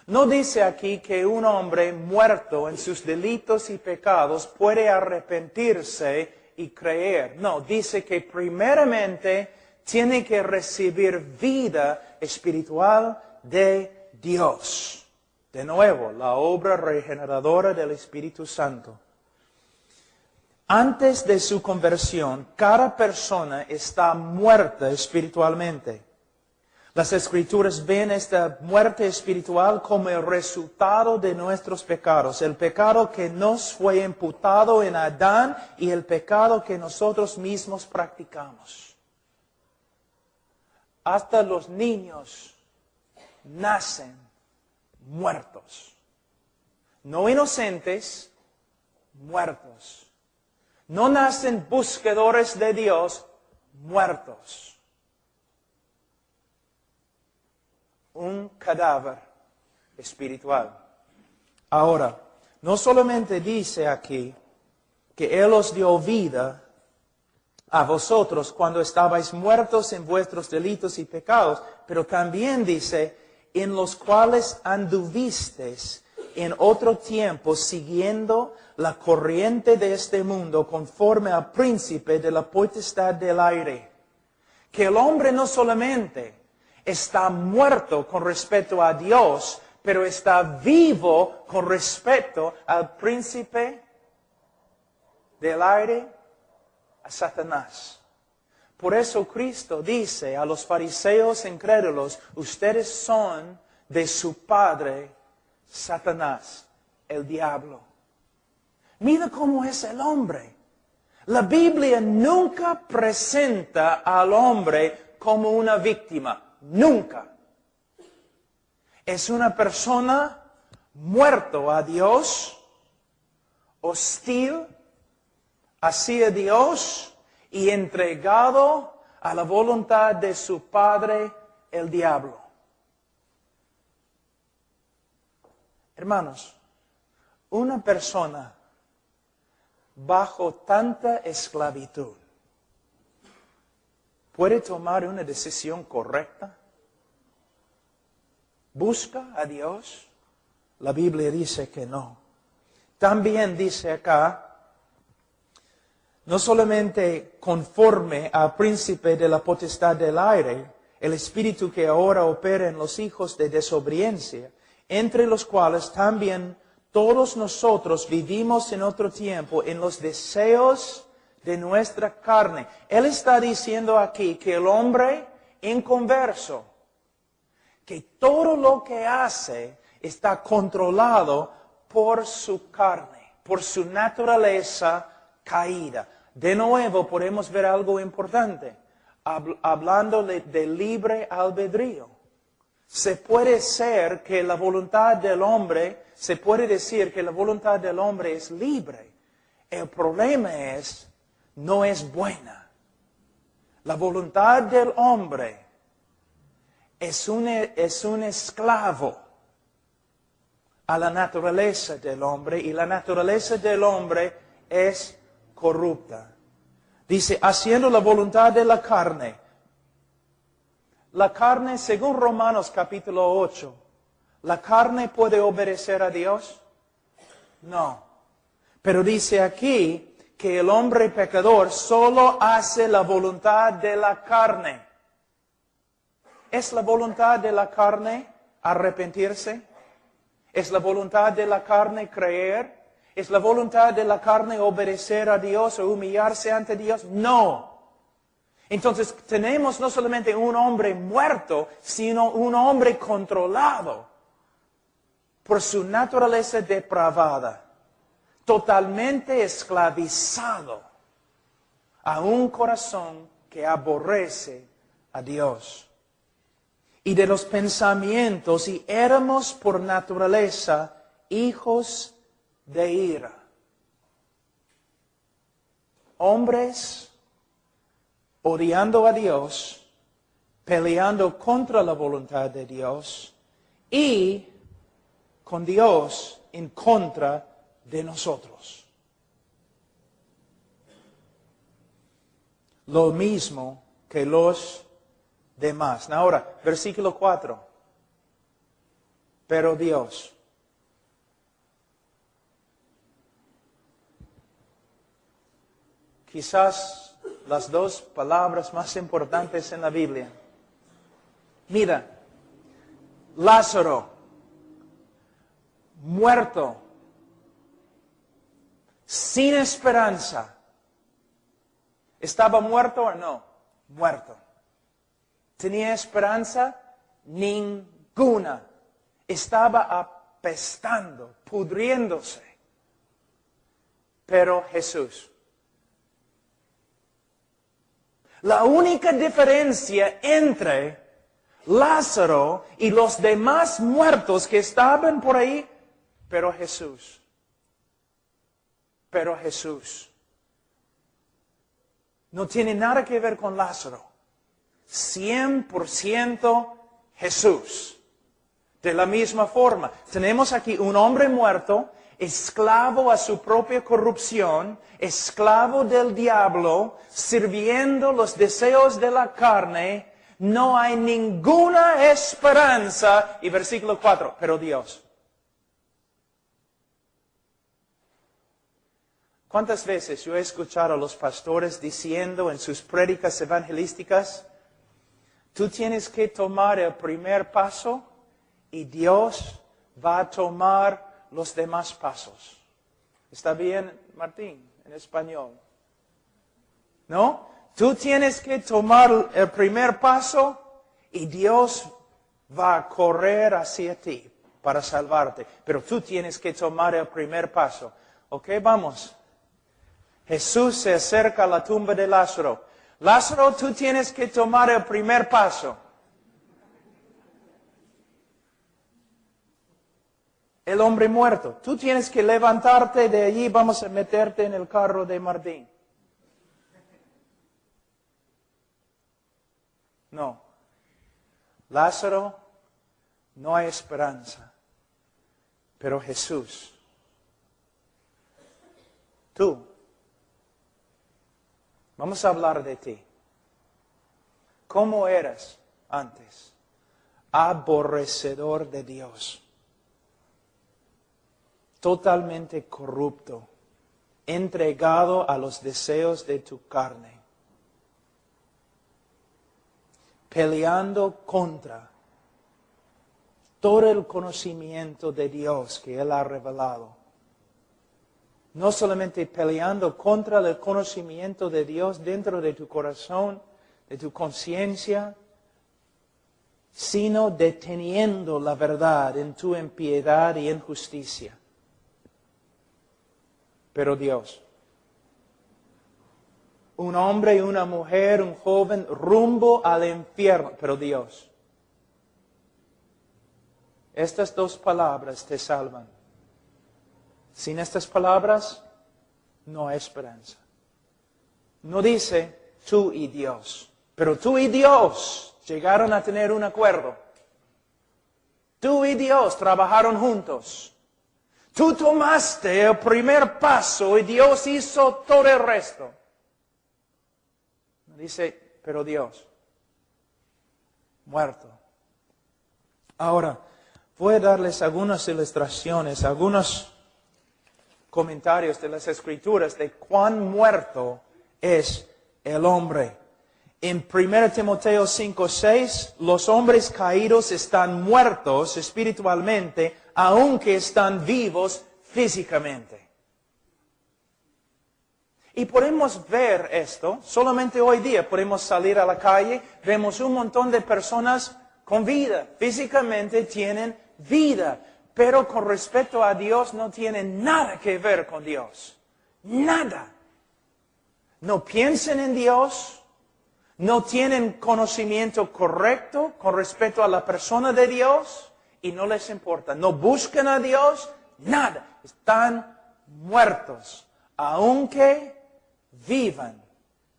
No dice aquí que un hombre muerto en sus delitos y pecados puede arrepentirse y creer. No, dice que primeramente tiene que recibir vida espiritual de Dios. De nuevo, la obra regeneradora del Espíritu Santo. Antes de su conversión, cada persona está muerta espiritualmente. Las Escrituras ven esta muerte espiritual como el resultado de nuestros pecados. El pecado que nos fue imputado en Adán y el pecado que nosotros mismos practicamos. Hasta los niños nacen muertos. No inocentes, muertos. No nacen buscadores de Dios, muertos. Un cadáver espiritual. Ahora, no solamente dice aquí que Él os dio vida a vosotros cuando estabais muertos en vuestros delitos y pecados, pero también dice, en los cuales anduvisteis en otro tiempo siguiendo la corriente de este mundo conforme al príncipe de la potestad del aire. Que el hombre no solamente está muerto con respecto a Dios, pero está vivo con respecto al príncipe del aire, a Satanás. Por eso Cristo dice a los fariseos incrédulos, ustedes son de su padre Satanás, el diablo. Mira cómo es el hombre. La Biblia nunca presenta al hombre como una víctima. Nunca. Es una persona muerto a Dios, hostil hacia Dios y entregado a la voluntad de su padre, el diablo. Hermanos, una persona bajo tanta esclavitud puede tomar una decisión correcta. ¿Busca a Dios? La Biblia dice que no. También dice acá, no solamente conforme al príncipe de la potestad del aire, el espíritu que ahora opera en los hijos de desobediencia, entre los cuales también todos nosotros vivimos en otro tiempo en los deseos de nuestra carne. Él está diciendo aquí que el hombre inconverso, que todo lo que hace está controlado por su carne, por su naturaleza caída. De nuevo podemos ver algo importante, hablando de libre albedrío. Se puede ser que la voluntad del hombre, se puede decir que la voluntad del hombre es libre. El problema es, no es buena. La voluntad del hombre es un esclavo a la naturaleza del hombre, y la naturaleza del hombre es corrupta. Dice, haciendo la voluntad de la carne. La carne, según Romanos capítulo 8, ¿la carne puede obedecer a Dios? No. Pero dice aquí que el hombre pecador solo hace la voluntad de la carne. ¿Es la voluntad de la carne arrepentirse? ¿Es la voluntad de la carne creer? ¿Es la voluntad de la carne obedecer a Dios o humillarse ante Dios? No. Entonces tenemos no solamente un hombre muerto, sino un hombre controlado por su naturaleza depravada, totalmente esclavizado a un corazón que aborrece a Dios. Y de los pensamientos, y éramos por naturaleza hijos de ira. Hombres odiando a Dios, peleando contra la voluntad de Dios y con Dios en contra de nosotros. Lo mismo que los demás. Ahora, versículo 4. Pero Dios. Quizás las dos palabras más importantes en la Biblia. Mira, Lázaro, muerto, sin esperanza. ¿Estaba muerto o no? Muerto. ¿Tenía esperanza? Ninguna. Estaba apestando, pudriéndose. Pero Jesús. La única diferencia entre Lázaro y los demás muertos que estaban por ahí, pero Jesús. No tiene nada que ver con Lázaro. 100% Jesús. De la misma forma, tenemos aquí un hombre muerto, esclavo a su propia corrupción, esclavo del diablo, sirviendo los deseos de la carne. No hay ninguna esperanza. Y versículo 4, pero Dios. ¿Cuántas veces yo he escuchado a los pastores diciendo en sus prédicas evangelísticas, tú tienes que tomar el primer paso y Dios va a tomar los demás pasos? ¿Está bien, Martín, en español? ¿No? Tú tienes que tomar el primer paso y Dios va a correr hacia ti, para salvarte, pero tú tienes que tomar el primer paso. ¿Ok? Vamos. Jesús se acerca a la tumba de Lázaro. Lázaro, tú tienes que tomar el primer paso. El hombre muerto. Tú tienes que levantarte de allí, vamos a meterte en el carro de Martín. No. Lázaro, no hay esperanza. Pero Jesús, tú, vamos a hablar de ti. ¿Cómo eras antes? Aborrecedor de Dios. Totalmente corrupto, entregado a los deseos de tu carne, peleando contra todo el conocimiento de Dios que Él ha revelado. No solamente peleando contra el conocimiento de Dios dentro de tu corazón, de tu conciencia, sino deteniendo la verdad en tu impiedad y injusticia. Pero Dios, un hombre y una mujer, un joven, rumbo al infierno. Pero Dios, estas dos palabras te salvan. Sin estas palabras, no hay esperanza. No dice tú y Dios, pero tú y Dios llegaron a tener un acuerdo. Tú y Dios trabajaron juntos. Tú tomaste el primer paso y Dios hizo todo el resto. Dice, pero Dios, muerto. Ahora, voy a darles algunas ilustraciones, algunos comentarios de las Escrituras de cuán muerto es el hombre. En 1 Timoteo 5:6, los hombres caídos están muertos espiritualmente, aunque están vivos físicamente. Y podemos ver esto, solamente hoy día podemos salir a la calle, vemos un montón de personas con vida, físicamente tienen vida, pero con respecto a Dios no tienen nada que ver con Dios. Nada. No piensan en Dios, no tienen conocimiento correcto con respecto a la persona de Dios y no les importa. No buscan a Dios, nada. Están muertos, aunque vivan.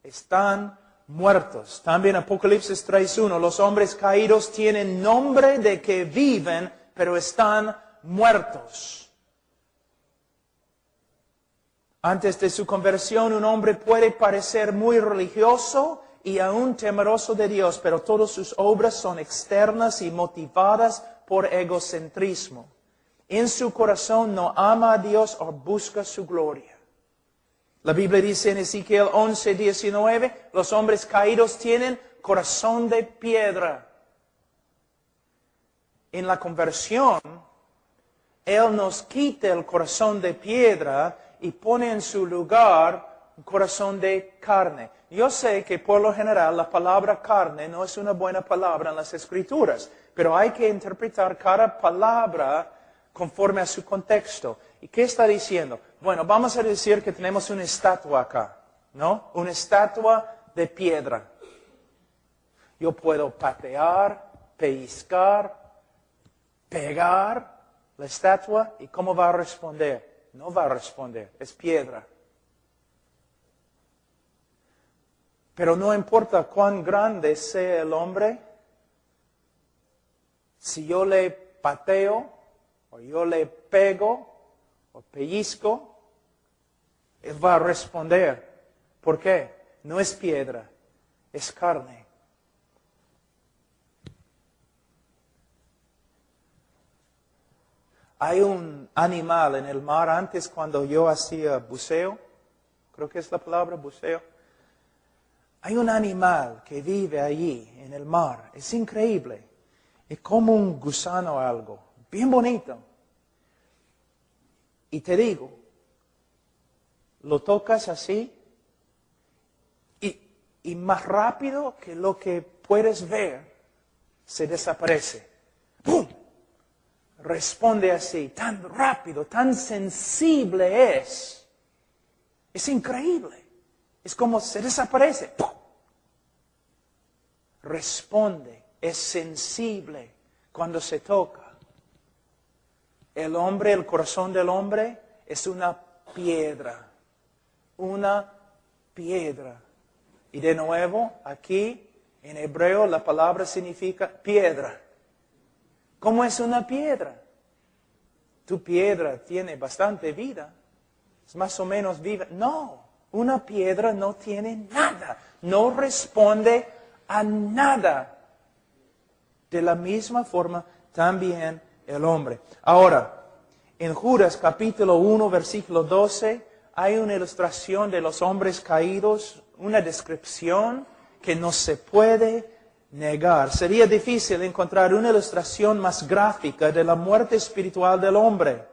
Están muertos. También Apocalipsis 3:1, los hombres caídos tienen nombre de que viven, pero están muertos. Antes de su conversión, un hombre puede parecer muy religioso y aún temeroso de Dios, pero todas sus obras son externas y motivadas por egocentrismo. En su corazón no ama a Dios o busca su gloria. La Biblia dice en Ezequiel 11:19, los hombres caídos tienen corazón de piedra. En la conversión, Él nos quita el corazón de piedra y pone en su lugar un corazón de carne. Yo sé que por lo general la palabra carne no es una buena palabra en las Escrituras, pero hay que interpretar cada palabra conforme a su contexto. ¿Y qué está diciendo? Bueno, vamos a decir que tenemos una estatua acá, ¿no? Una estatua de piedra. Yo puedo patear, pellizcar, pegar la estatua, ¿y cómo va a responder? No va a responder, es piedra. Pero no importa cuán grande sea el hombre, si yo le pateo, o yo le pego, o pellizco, él va a responder. ¿Por qué? No es piedra, es carne. Hay un animal en el mar, antes cuando yo hacía buceo, creo que es la palabra buceo, hay un animal que vive allí en el mar, es increíble, es como un gusano o algo, bien bonito. Y te digo, lo tocas así y más rápido que lo que puedes ver, se desaparece. ¡Pum! responde así, tan rápido, tan sensible es. Es increíble. Es como se desaparece. ¡Pum! Responde, es sensible cuando se toca. El hombre, el corazón del hombre es una piedra. Una piedra. Y de nuevo, aquí en hebreo la palabra significa piedra. ¿Cómo es una piedra? Tu piedra tiene bastante vida. Es más o menos viva. No, una piedra no tiene nada. No responde a nada. De la misma forma, también el hombre. Ahora, en Judas capítulo 1, versículo 12, hay una ilustración de los hombres caídos, una descripción que no se puede negar. Sería difícil encontrar una ilustración más gráfica de la muerte espiritual del hombre.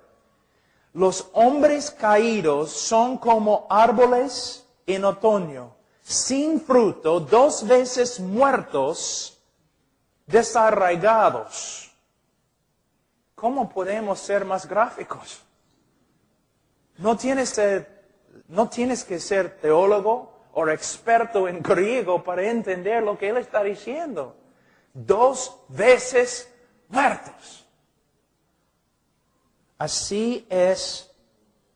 Los hombres caídos son como árboles en otoño, sin fruto, 2 veces muertos, desarraigados. ¿Cómo podemos ser más gráficos? No tienes que ser teólogo o experto en griego para entender lo que él está diciendo. 2 veces muertos. Así es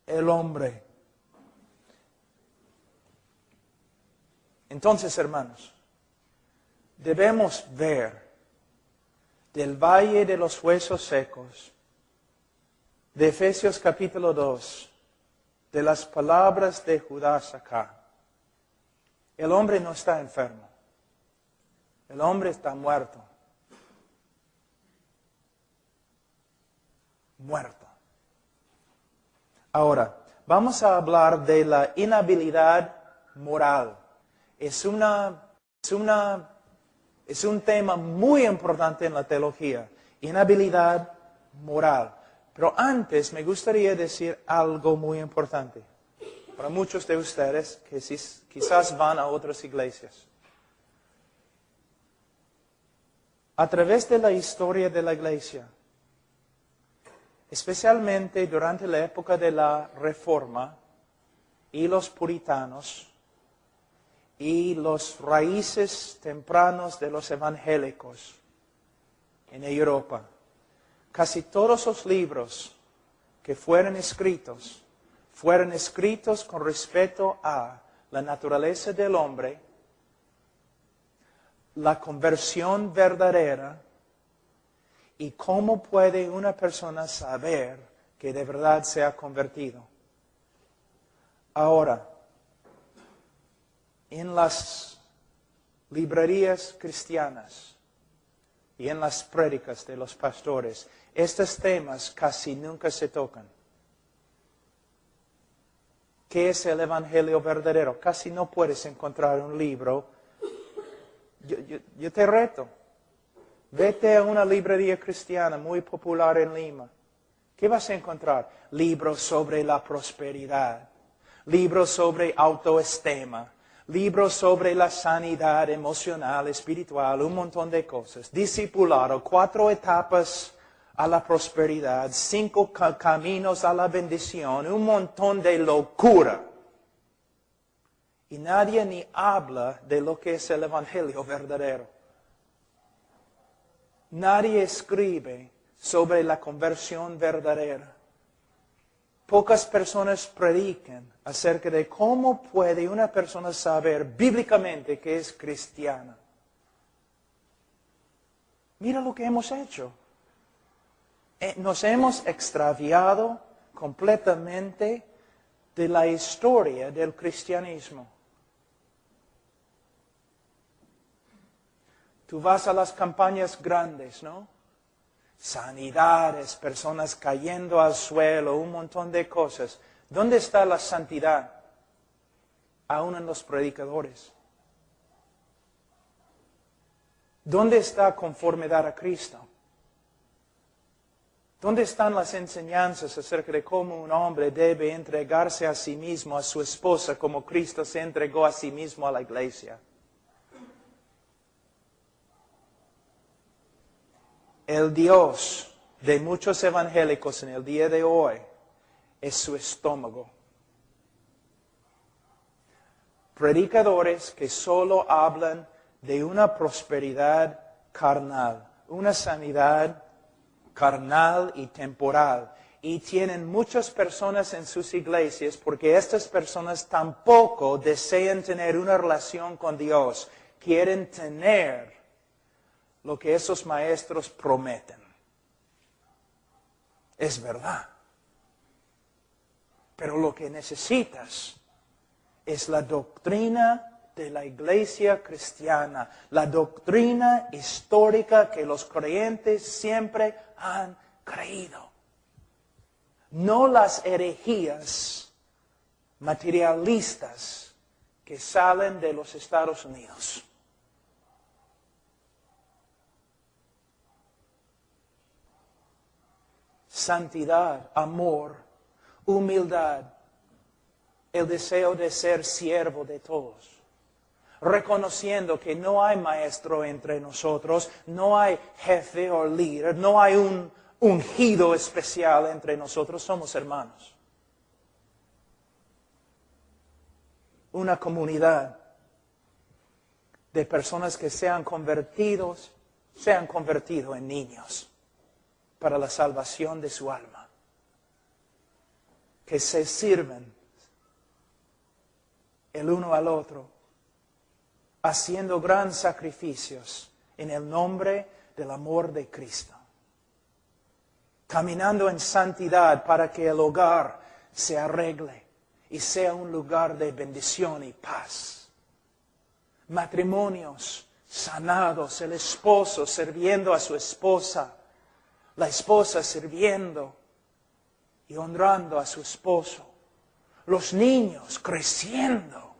el hombre. Entonces, hermanos, debemos ver del valle de los huesos secos, de Efesios capítulo 2, de las palabras de Judas acá. El hombre no está enfermo. El hombre está muerto. Muerto. Ahora, vamos a hablar de la inhabilidad moral. Es un tema muy importante en la teología. Inhabilidad moral. Pero antes me gustaría decir algo muy importante. Para muchos de ustedes que quizás van a otras iglesias. A través de la historia de la iglesia, especialmente durante la época de la Reforma y los puritanos y los raíces tempranos de los evangélicos en Europa, casi todos los libros que fueron escritos con respecto a la naturaleza del hombre, la conversión verdadera y cómo puede una persona saber que de verdad se ha convertido. Ahora, en las librerías cristianas y en las prédicas de los pastores, estos temas casi nunca se tocan. ¿Qué es el evangelio verdadero? Casi no puedes encontrar un libro. Yo te reto. Vete a una librería cristiana muy popular en Lima. ¿Qué vas a encontrar? Libros sobre la prosperidad, libros sobre autoestima, libros sobre la sanidad emocional, espiritual, un montón de cosas. Discipulado, 4 etapas a la prosperidad, 5 caminos a la bendición, un montón de locura. Y nadie ni habla de lo que es el evangelio verdadero. Nadie escribe sobre la conversión verdadera. Pocas personas predican acerca de cómo puede una persona saber bíblicamente que es cristiana. Mira lo que hemos hecho. Nos hemos extraviado completamente de la historia del cristianismo. Tú vas a las campañas grandes, ¿no? Sanidades, personas cayendo al suelo, un montón de cosas. ¿Dónde está la santidad? Aún en los predicadores. ¿Dónde está conformidad a Cristo? ¿Dónde están las enseñanzas acerca de cómo un hombre debe entregarse a sí mismo, a su esposa, como Cristo se entregó a sí mismo a la iglesia? El Dios de muchos evangélicos en el día de hoy es su estómago. Predicadores que solo hablan de una prosperidad carnal, una sanidad carnal y temporal. Y tienen muchas personas en sus iglesias porque estas personas tampoco desean tener una relación con Dios. Quieren tener lo que esos maestros prometen. Es verdad. Pero lo que necesitas es la doctrina de la iglesia cristiana, la doctrina histórica que los creyentes siempre han creído. No las herejías materialistas que salen de los Estados Unidos. Santidad, amor, humildad, el deseo de ser siervo de todos. Reconociendo que no hay maestro entre nosotros, no hay jefe o líder, no hay un ungido especial entre nosotros, somos hermanos. Una comunidad de personas que se han convertido en niños para la salvación de su alma. Que se sirven el uno al otro, haciendo grandes sacrificios en el nombre del amor de Cristo. Caminando en santidad para que el hogar se arregle y sea un lugar de bendición y paz. Matrimonios sanados, el esposo sirviendo a su esposa, la esposa sirviendo y honrando a su esposo. Los niños creciendo,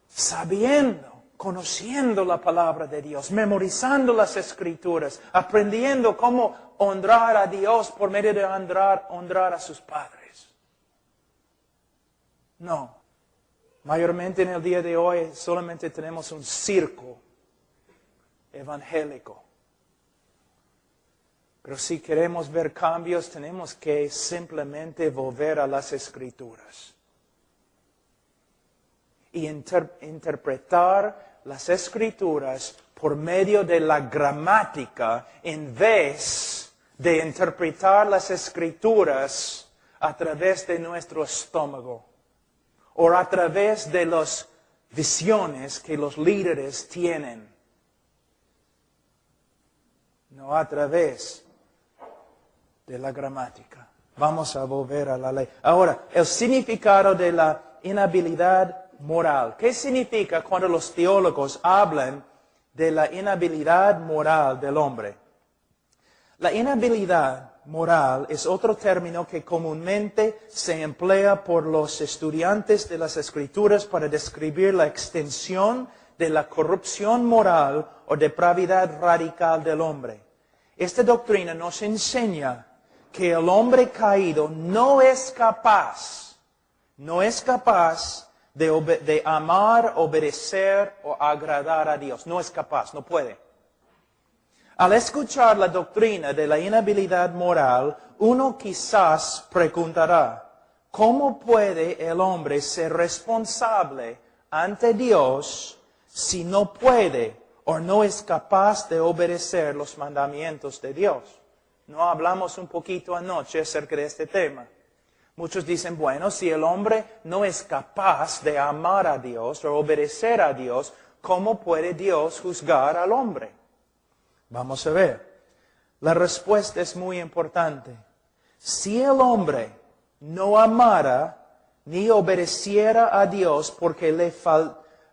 sabiendo, conociendo la palabra de Dios, memorizando las Escrituras, aprendiendo cómo honrar a Dios por medio de honrar a sus padres. No, mayormente en el día de hoy solamente tenemos un circo evangélico. Pero si queremos ver cambios, tenemos que simplemente volver a las Escrituras. Y interpretar las Escrituras por medio de la gramática en vez de interpretar las Escrituras a través de nuestro estómago o a través de las visiones que los líderes tienen. No a través de la gramática. Vamos a volver a la ley. Ahora, el significado de la inhabilidad moral. ¿Qué significa cuando los teólogos hablan de la inhabilidad moral del hombre? La inhabilidad moral es otro término que comúnmente se emplea por los estudiantes de las Escrituras para describir la extensión de la corrupción moral o depravidad radical del hombre. Esta doctrina nos enseña que el hombre caído no es capaz de amar, obedecer o agradar a Dios. No es capaz, no puede. Al escuchar la doctrina de la inhabilidad moral, uno quizás preguntará, ¿cómo puede el hombre ser responsable ante Dios si no puede o no es capaz de obedecer los mandamientos de Dios? No hablamos un poquito anoche acerca de este tema. Muchos dicen, bueno, si el hombre no es capaz de amar a Dios o obedecer a Dios, ¿cómo puede Dios juzgar al hombre? Vamos a ver. La respuesta es muy importante. Si el hombre no amara ni obedeciera a Dios porque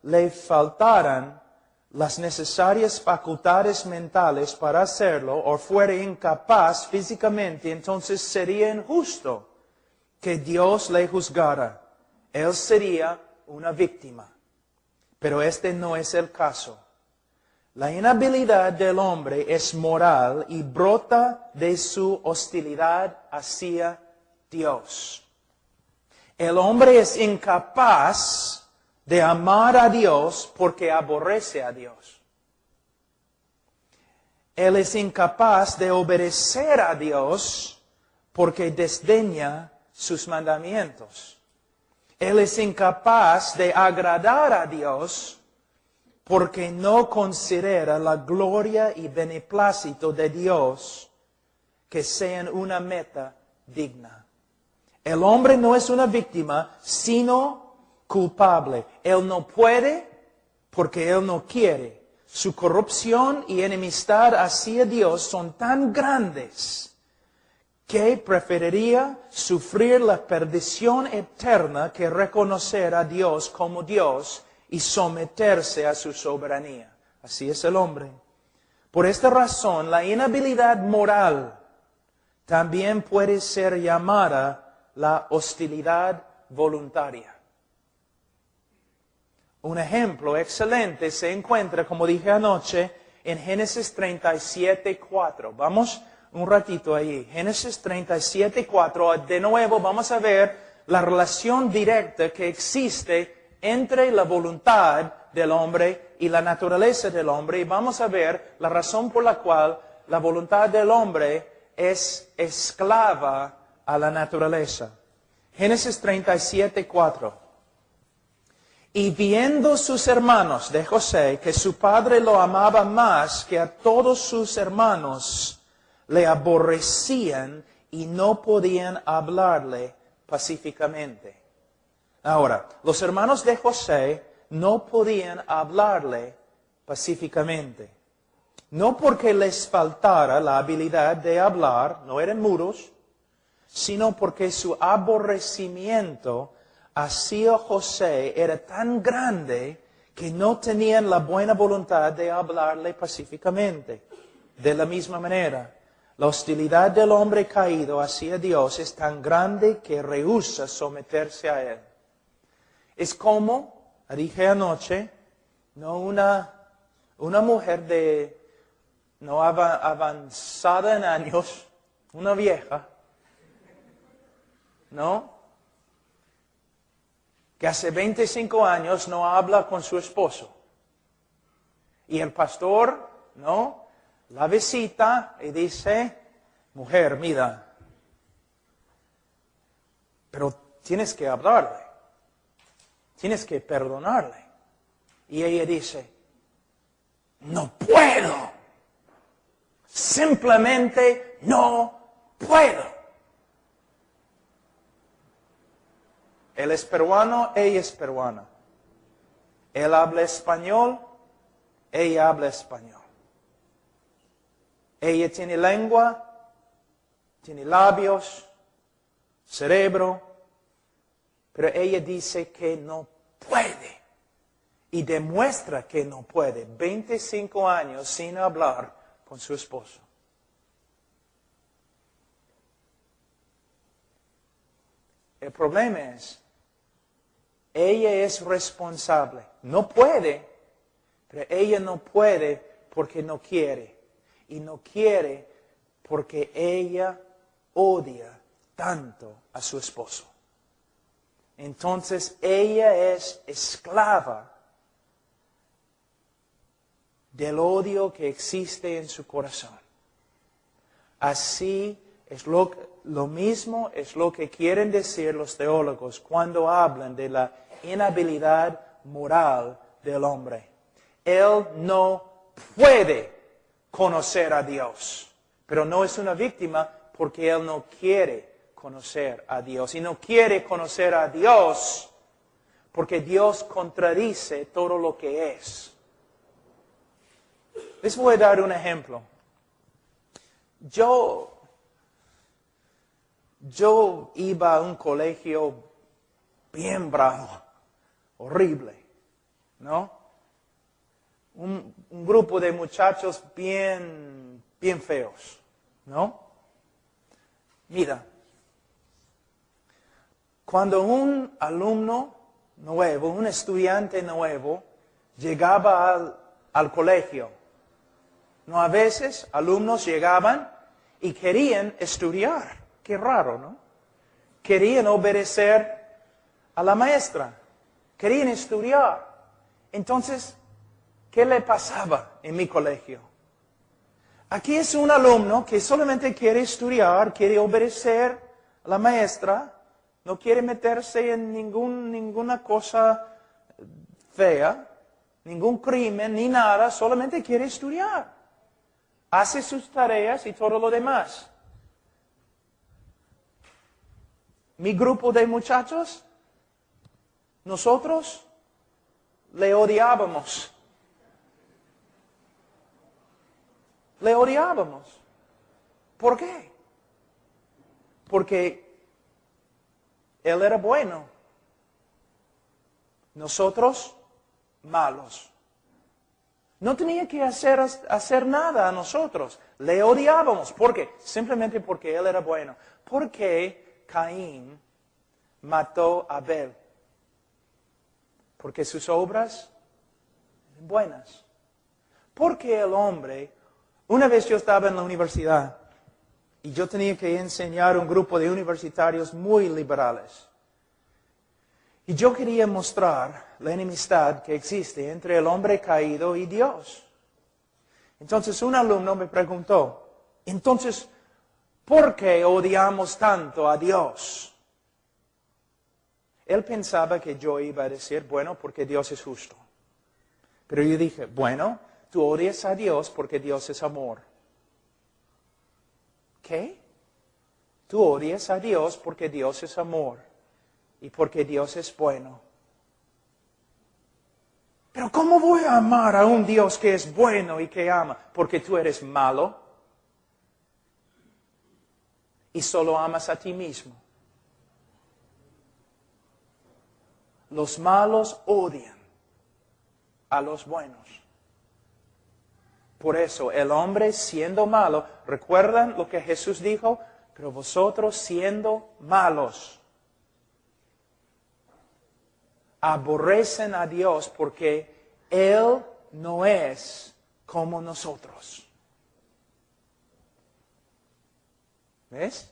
le faltaran las necesarias facultades mentales para hacerlo o fuera incapaz físicamente, entonces sería injusto que Dios le juzgara. Él sería una víctima. Pero este no es el caso. La inhabilidad del hombre es moral y brota de su hostilidad hacia Dios. El hombre es incapaz de amar a Dios porque aborrece a Dios. Él es incapaz de obedecer a Dios porque desdeña sus mandamientos. Él es incapaz de agradar a Dios porque no considera la gloria y beneplácito de Dios que sean una meta digna. El hombre no es una víctima, sino culpable. Él no puede porque él no quiere. Su corrupción y enemistad hacia Dios son tan grandes que preferiría sufrir la perdición eterna que reconocer a Dios como Dios y someterse a su soberanía. Así es el hombre. Por esta razón, la inhabilidad moral también puede ser llamada la hostilidad voluntaria. Un ejemplo excelente se encuentra, como dije anoche, en Génesis 37:4. Vamos un ratito allí. Génesis 37:4. De nuevo vamos a ver la relación directa que existe entre la voluntad del hombre y la naturaleza del hombre. Y vamos a ver la razón por la cual la voluntad del hombre es esclava a la naturaleza. Génesis 37:4. Y viendo sus hermanos de José que su padre lo amaba más que a todos sus hermanos, le aborrecían y no podían hablarle pacíficamente. Ahora, los hermanos de José no podían hablarle pacíficamente. No porque les faltara la habilidad de hablar, no eran mudos, sino porque su aborrecimiento hacia José era tan grande que no tenían la buena voluntad de hablarle pacíficamente. De la misma manera, la hostilidad del hombre caído hacia Dios es tan grande que rehúsa someterse a Él. Es como, dije anoche, no una mujer no avanzada en años, una vieja, ¿no? Que hace 25 años no habla con su esposo. Y el pastor, ¿no?, la visita y dice, mujer, mira, pero tienes que hablarle, tienes que perdonarle. Y ella dice, no puedo, simplemente no puedo. Él es peruano, ella es peruana. Él habla español, ella habla español. Ella tiene lengua, tiene labios, cerebro, pero ella dice que no puede. Y demuestra que no puede. 25 años sin hablar con su esposo. El problema es, ella es responsable. No puede, pero ella no puede porque no quiere. Y no quiere porque ella odia tanto a su esposo. Entonces ella es esclava del odio que existe en su corazón. Así es lo mismo es lo que quieren decir los teólogos cuando hablan de la inhabilidad moral del hombre. Él no puede conocer a Dios, pero no es una víctima porque él no quiere conocer a Dios. Y no quiere conocer a Dios porque Dios contradice todo lo que es. Les voy a dar un ejemplo. Yo iba a un colegio bien bravo, horrible, ¿no? Un grupo de muchachos bien feos, ¿no? Mira, cuando un alumno nuevo, un estudiante nuevo, llegaba al colegio, no, a veces alumnos llegaban y querían estudiar. Qué raro, ¿no? Querían obedecer a la maestra. Querían estudiar. Entonces, ¿qué le pasaba en mi colegio? Aquí es un alumno que solamente quiere estudiar, quiere obedecer a la maestra, no quiere meterse en ninguna cosa fea, ningún crimen, ni nada, solamente quiere estudiar. Hace sus tareas y todo lo demás. Mi grupo de muchachos, nosotros le odiábamos. Le odiábamos. ¿Por qué? Porque él era bueno. Nosotros, malos. No tenía que hacer nada a nosotros. Le odiábamos. ¿Por qué? Simplemente porque él era bueno. ¿Por qué Caín mató a Abel? Porque sus obras eran buenas. Porque el hombre, una vez yo estaba en la universidad y yo tenía que enseñar a un grupo de universitarios muy liberales. Y yo quería mostrar la enemistad que existe entre el hombre caído y Dios. Entonces un alumno me preguntó, entonces, ¿por qué odiamos tanto a Dios? Él pensaba que yo iba a decir, bueno, porque Dios es justo. Pero yo dije, bueno, tú odias a Dios porque Dios es amor. ¿Qué? Tú odias a Dios porque Dios es amor. Y porque Dios es bueno. Pero ¿cómo voy a amar a un Dios que es bueno y que ama? Porque tú eres malo. Y solo amas a ti mismo. Los malos odian a los buenos. Por eso el hombre siendo malo, ¿recuerdan lo que Jesús dijo? Pero vosotros siendo malos, aborrecen a Dios porque Él no es como nosotros. ¿Ves?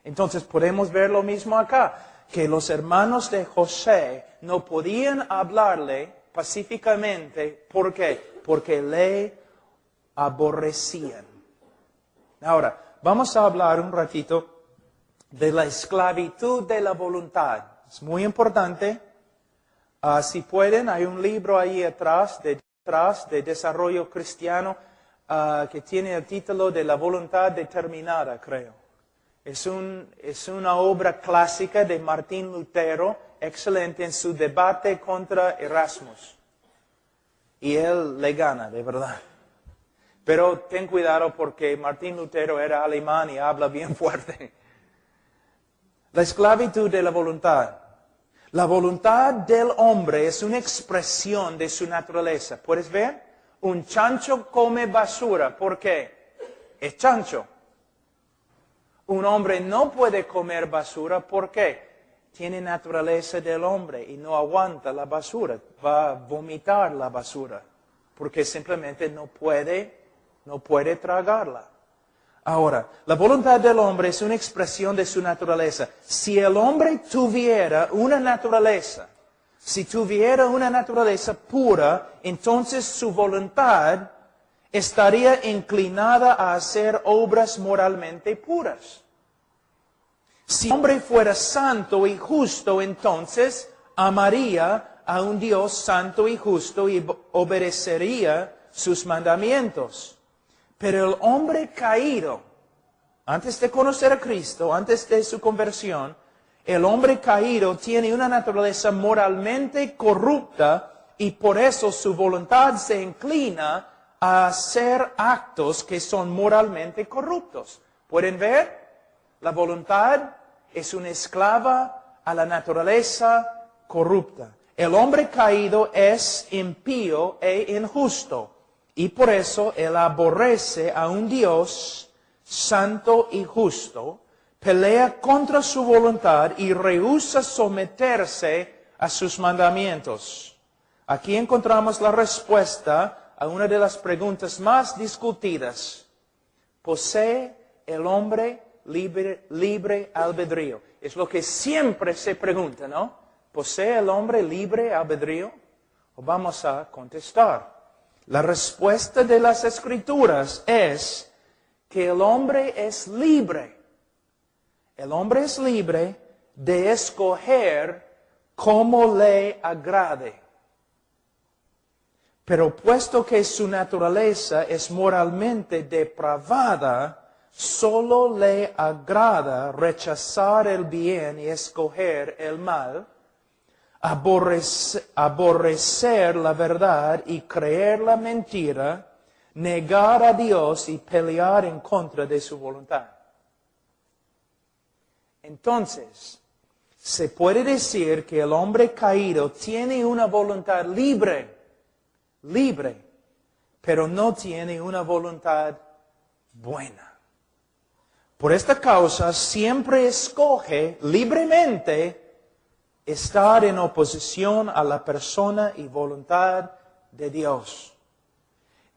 Entonces podemos ver lo mismo acá, que los hermanos de José no podían hablarle pacíficamente. ¿Por qué? Porque le aborrecían. Ahora, vamos a hablar un ratito de la esclavitud de la voluntad. Es muy importante. Si pueden, hay un libro ahí atrás de desarrollo cristiano que tiene el título de La voluntad determinada, creo. Es una obra clásica de Martín Lutero, excelente en su debate contra Erasmus. Y él le gana, de verdad. Pero ten cuidado porque Martín Lutero era alemán y habla bien fuerte. La esclavitud de la voluntad. La voluntad del hombre es una expresión de su naturaleza. ¿Puedes ver? Un chancho come basura. ¿Por qué? Es chancho. Un hombre no puede comer basura. ¿Por qué? Tiene naturaleza del hombre y no aguanta la basura. Va a vomitar la basura. Porque simplemente no puede tragarla. Ahora, la voluntad del hombre es una expresión de su naturaleza. Si el hombre tuviera una naturaleza pura, entonces su voluntad estaría inclinada a hacer obras moralmente puras. Si el hombre fuera santo y justo, entonces amaría a un Dios santo y justo y obedecería sus mandamientos. Pero el hombre caído, antes de conocer a Cristo, antes de su conversión, el hombre caído tiene una naturaleza moralmente corrupta y por eso su voluntad se inclina a hacer actos que son moralmente corruptos. ¿Pueden ver? La voluntad es una esclava a la naturaleza corrupta. El hombre caído es impío e injusto. Y por eso él aborrece a un Dios santo y justo, pelea contra su voluntad y rehúsa someterse a sus mandamientos. Aquí encontramos la respuesta a una de las preguntas más discutidas. ¿Posee el hombre libre albedrío? Es lo que siempre se pregunta, ¿no? ¿Posee el hombre libre albedrío? O vamos a contestar. La respuesta de las Escrituras es que el hombre es libre. El hombre es libre de escoger cómo le agrade. Pero puesto que su naturaleza es moralmente depravada, solo le agrada rechazar el bien y escoger el mal, aborrecer la verdad y creer la mentira, negar a Dios y pelear en contra de su voluntad. Entonces, se puede decir que el hombre caído tiene una voluntad libre, pero no tiene una voluntad buena. Por esta causa siempre escoge libremente estar en oposición a la persona y voluntad de Dios.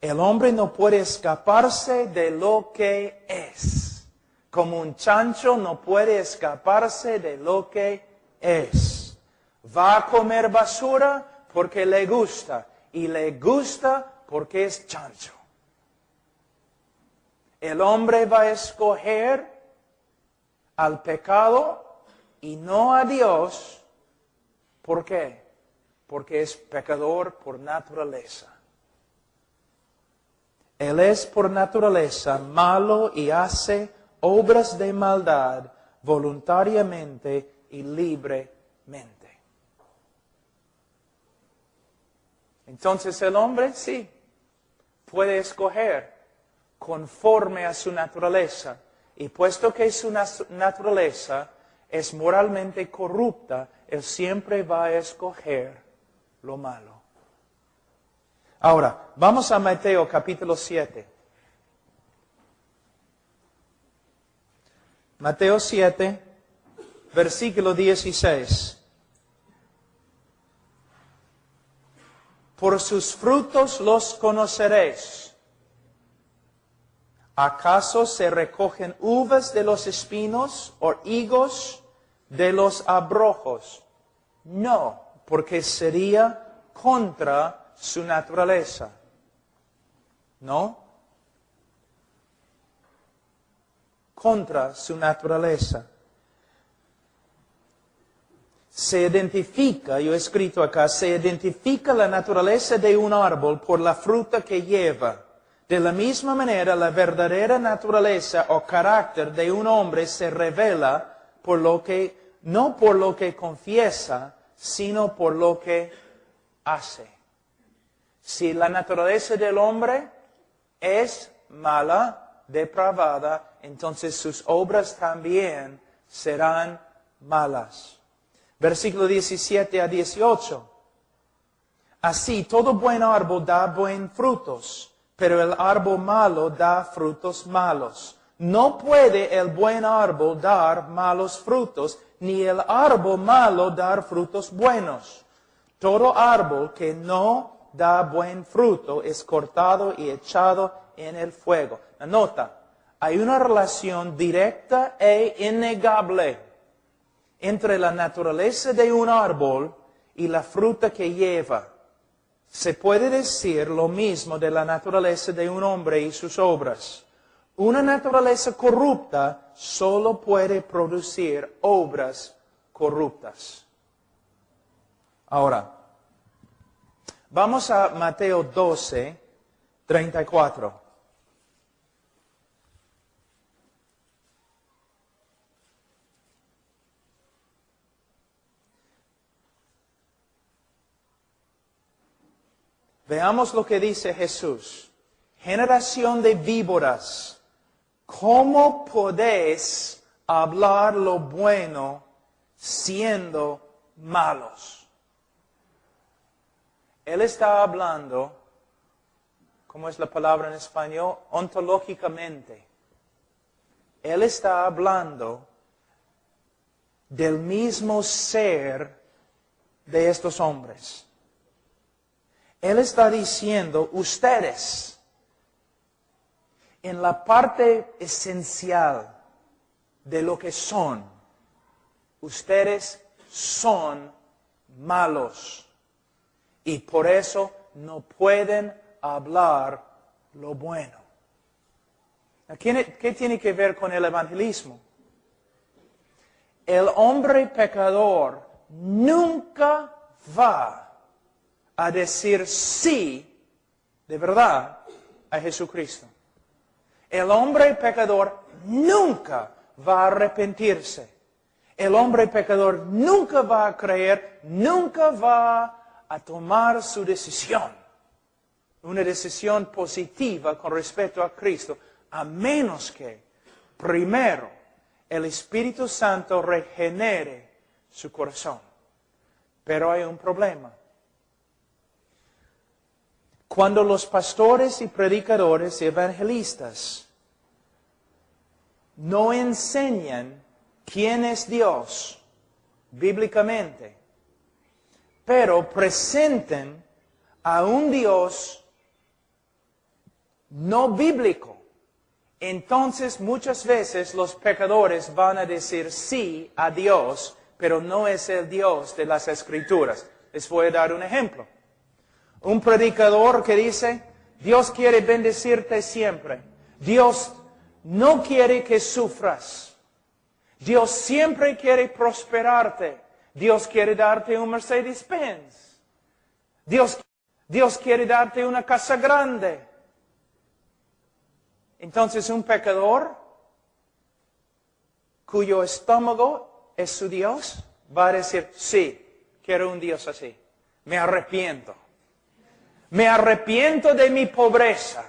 El hombre no puede escaparse de lo que es. Como un chancho no puede escaparse de lo que es. Va a comer basura porque le gusta. Y le gusta porque es chancho. El hombre va a escoger al pecado y no a Dios. ¿Por qué? Porque es pecador por naturaleza. Él es por naturaleza malo y hace obras de maldad voluntariamente y libremente. Entonces el hombre sí puede escoger conforme a su naturaleza. Y puesto que su naturaleza es moralmente corrupta, él siempre va a escoger lo malo. Ahora, vamos a Mateo capítulo 7. Mateo 7, versículo 16. Por sus frutos los conoceréis. ¿Acaso se recogen uvas de los espinos o higos de los abrojos? No, porque sería contra su naturaleza. ¿No? Contra su naturaleza. Se identifica, yo he escrito acá, se identifica la naturaleza de un árbol por la fruta que lleva. De la misma manera, la verdadera naturaleza o carácter de un hombre se revela por lo que, no por lo que confiesa, sino por lo que hace. Si la naturaleza del hombre es mala, depravada, entonces sus obras también serán malas. Versículo 17 a 18. Así, todo buen árbol da buen frutos, pero el árbol malo da frutos malos. No puede el buen árbol dar malos frutos, ni el árbol malo dar frutos buenos. Todo árbol que no da buen fruto es cortado y echado en el fuego. Nota, hay una relación directa e innegable entre la naturaleza de un árbol y la fruta que lleva. Se puede decir lo mismo de la naturaleza de un hombre y sus obras. Una naturaleza corrupta solo puede producir obras corruptas. Ahora, vamos a Mateo 12, 34. Veamos lo que dice Jesús. Generación de víboras, ¿cómo podéis hablar lo bueno siendo malos? Él está hablando, ¿cómo es la palabra en español? Ontológicamente. Él está hablando del mismo ser de estos hombres. Él está diciendo, ustedes, en la parte esencial de lo que son, ustedes son malos. Y por eso no pueden hablar lo bueno. ¿Qué tiene que ver con el evangelismo? El hombre pecador nunca va a decir sí de verdad a Jesucristo. El hombre pecador nunca va a arrepentirse. El hombre pecador nunca va a creer, nunca va a tomar su decisión. Una decisión positiva con respecto a Cristo, a menos que primero el Espíritu Santo regenere su corazón. Pero hay un problema. Cuando los pastores y predicadores y evangelistas no enseñan quién es Dios bíblicamente, pero presenten a un Dios no bíblico, entonces muchas veces los pecadores van a decir sí a Dios, pero no es el Dios de las Escrituras. Les voy a dar un ejemplo. Un predicador que dice, Dios quiere bendecirte siempre. Dios no quiere que sufras. Dios siempre quiere prosperarte. Dios quiere darte un Mercedes-Benz. Dios quiere darte una casa grande. Entonces un pecador cuyo estómago es su Dios va a decir, sí, quiero un Dios así. Me arrepiento. Me arrepiento de mi pobreza.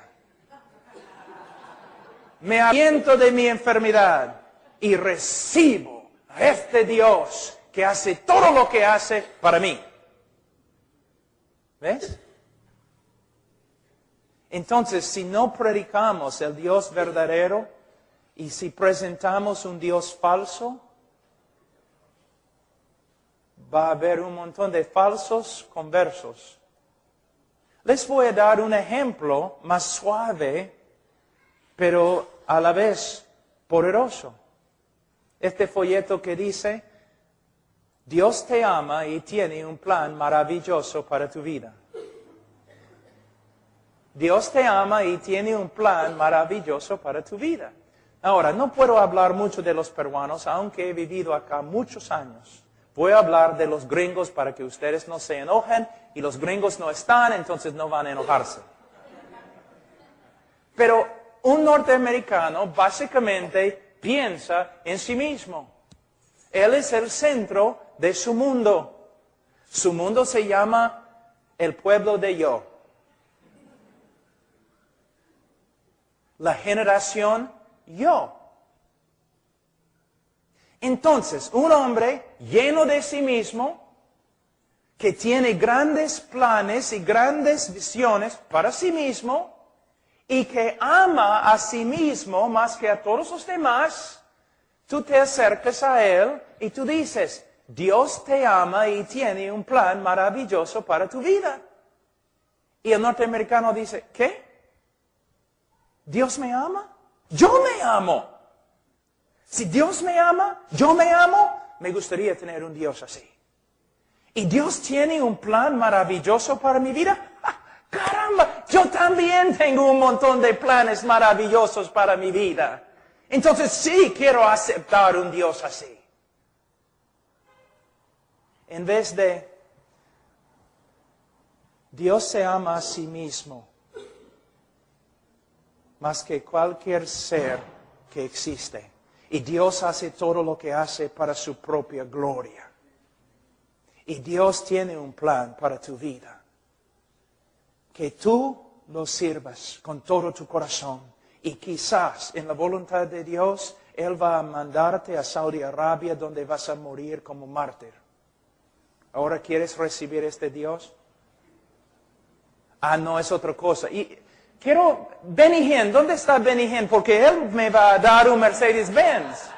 Me arrepiento de mi enfermedad. Y recibo a este Dios que hace todo lo que hace para mí. ¿Ves? Entonces, si no predicamos el Dios verdadero y si presentamos un Dios falso, va a haber un montón de falsos conversos. Les voy a dar un ejemplo más suave, pero a la vez poderoso. Este folleto que dice, Dios te ama y tiene un plan maravilloso para tu vida. Dios te ama y tiene un plan maravilloso para tu vida. Ahora, no puedo hablar mucho de los peruanos, aunque he vivido acá muchos años. Voy a hablar de los gringos para que ustedes no se enojen, y los gringos no están, entonces no van a enojarse. Pero un norteamericano básicamente piensa en sí mismo. Él es el centro de su mundo. Su mundo se llama el pueblo de yo. La generación yo. Entonces, un hombre lleno de sí mismo, que tiene grandes planes y grandes visiones para sí mismo, y que ama a sí mismo más que a todos los demás, tú te acercas a él y tú dices, Dios te ama y tiene un plan maravilloso para tu vida. Y el norteamericano dice, ¿qué? ¿Dios me ama? Yo me amo. Si Dios me ama, yo me amo, me gustaría tener un Dios así. ¿Y Dios tiene un plan maravilloso para mi vida? ¡Ah, caramba! Yo también tengo un montón de planes maravillosos para mi vida. Entonces sí quiero aceptar un Dios así. En vez de Dios se ama a sí mismo más que cualquier ser que existe. Y Dios hace todo lo que hace para su propia gloria. Y Dios tiene un plan para tu vida. Que tú lo sirvas con todo tu corazón. Y quizás en la voluntad de Dios, Él va a mandarte a Saudi Arabia donde vas a morir como mártir. ¿Ahora quieres recibir este Dios? Ah, no, es otra cosa. Y quiero, Benny Hinn, ¿dónde está Benny Hinn? Porque Él me va a dar un Mercedes-Benz.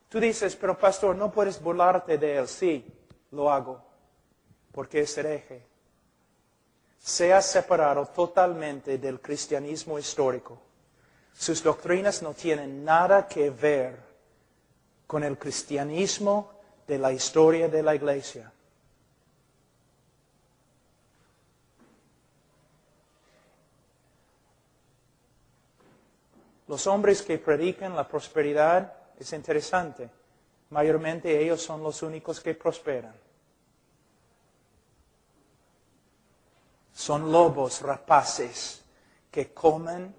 Tú dices, pero pastor, no puedes burlarte de Él. Sí, lo hago, porque es hereje. Se ha separado totalmente del cristianismo histórico. Sus doctrinas no tienen nada que ver con el cristianismo de la historia de la iglesia. Los hombres que predican la prosperidad es interesante. Mayormente ellos son los únicos que prosperan. Son lobos rapaces que comen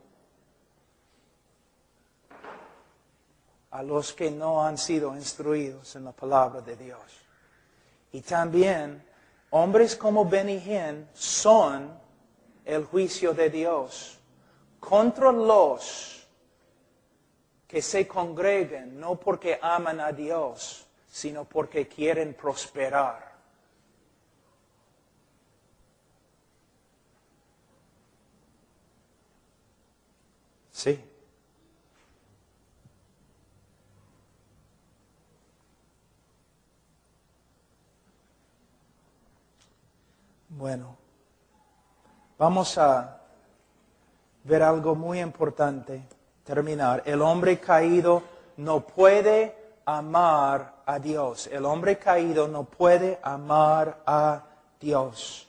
a los que no han sido instruidos en la palabra de Dios. Y también, hombres como Benny Hinn son el juicio de Dios contra los que se congregan no porque aman a Dios, sino porque quieren prosperar. Sí. Bueno, vamos a ver algo muy importante, terminar. El hombre caído no puede amar a Dios. El hombre caído no puede amar a Dios.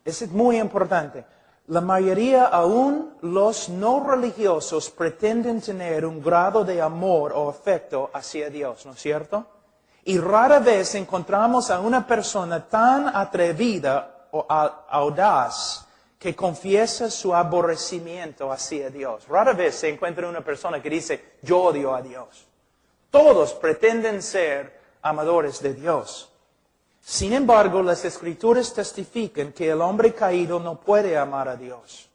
Eso es muy importante. La mayoría, aún los no religiosos, pretenden tener un grado de amor o afecto hacia Dios, ¿no es cierto? Y rara vez encontramos a una persona tan atrevida o audaz que confiesa su aborrecimiento hacia Dios. Rara vez se encuentra una persona que dice, yo odio a Dios. Todos pretenden ser amadores de Dios. Sin embargo, las Escrituras testifican que el hombre caído no puede amar a Dios.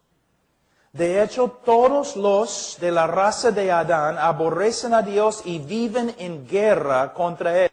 De hecho, todos los de la raza de Adán aborrecen a Dios y viven en guerra contra él.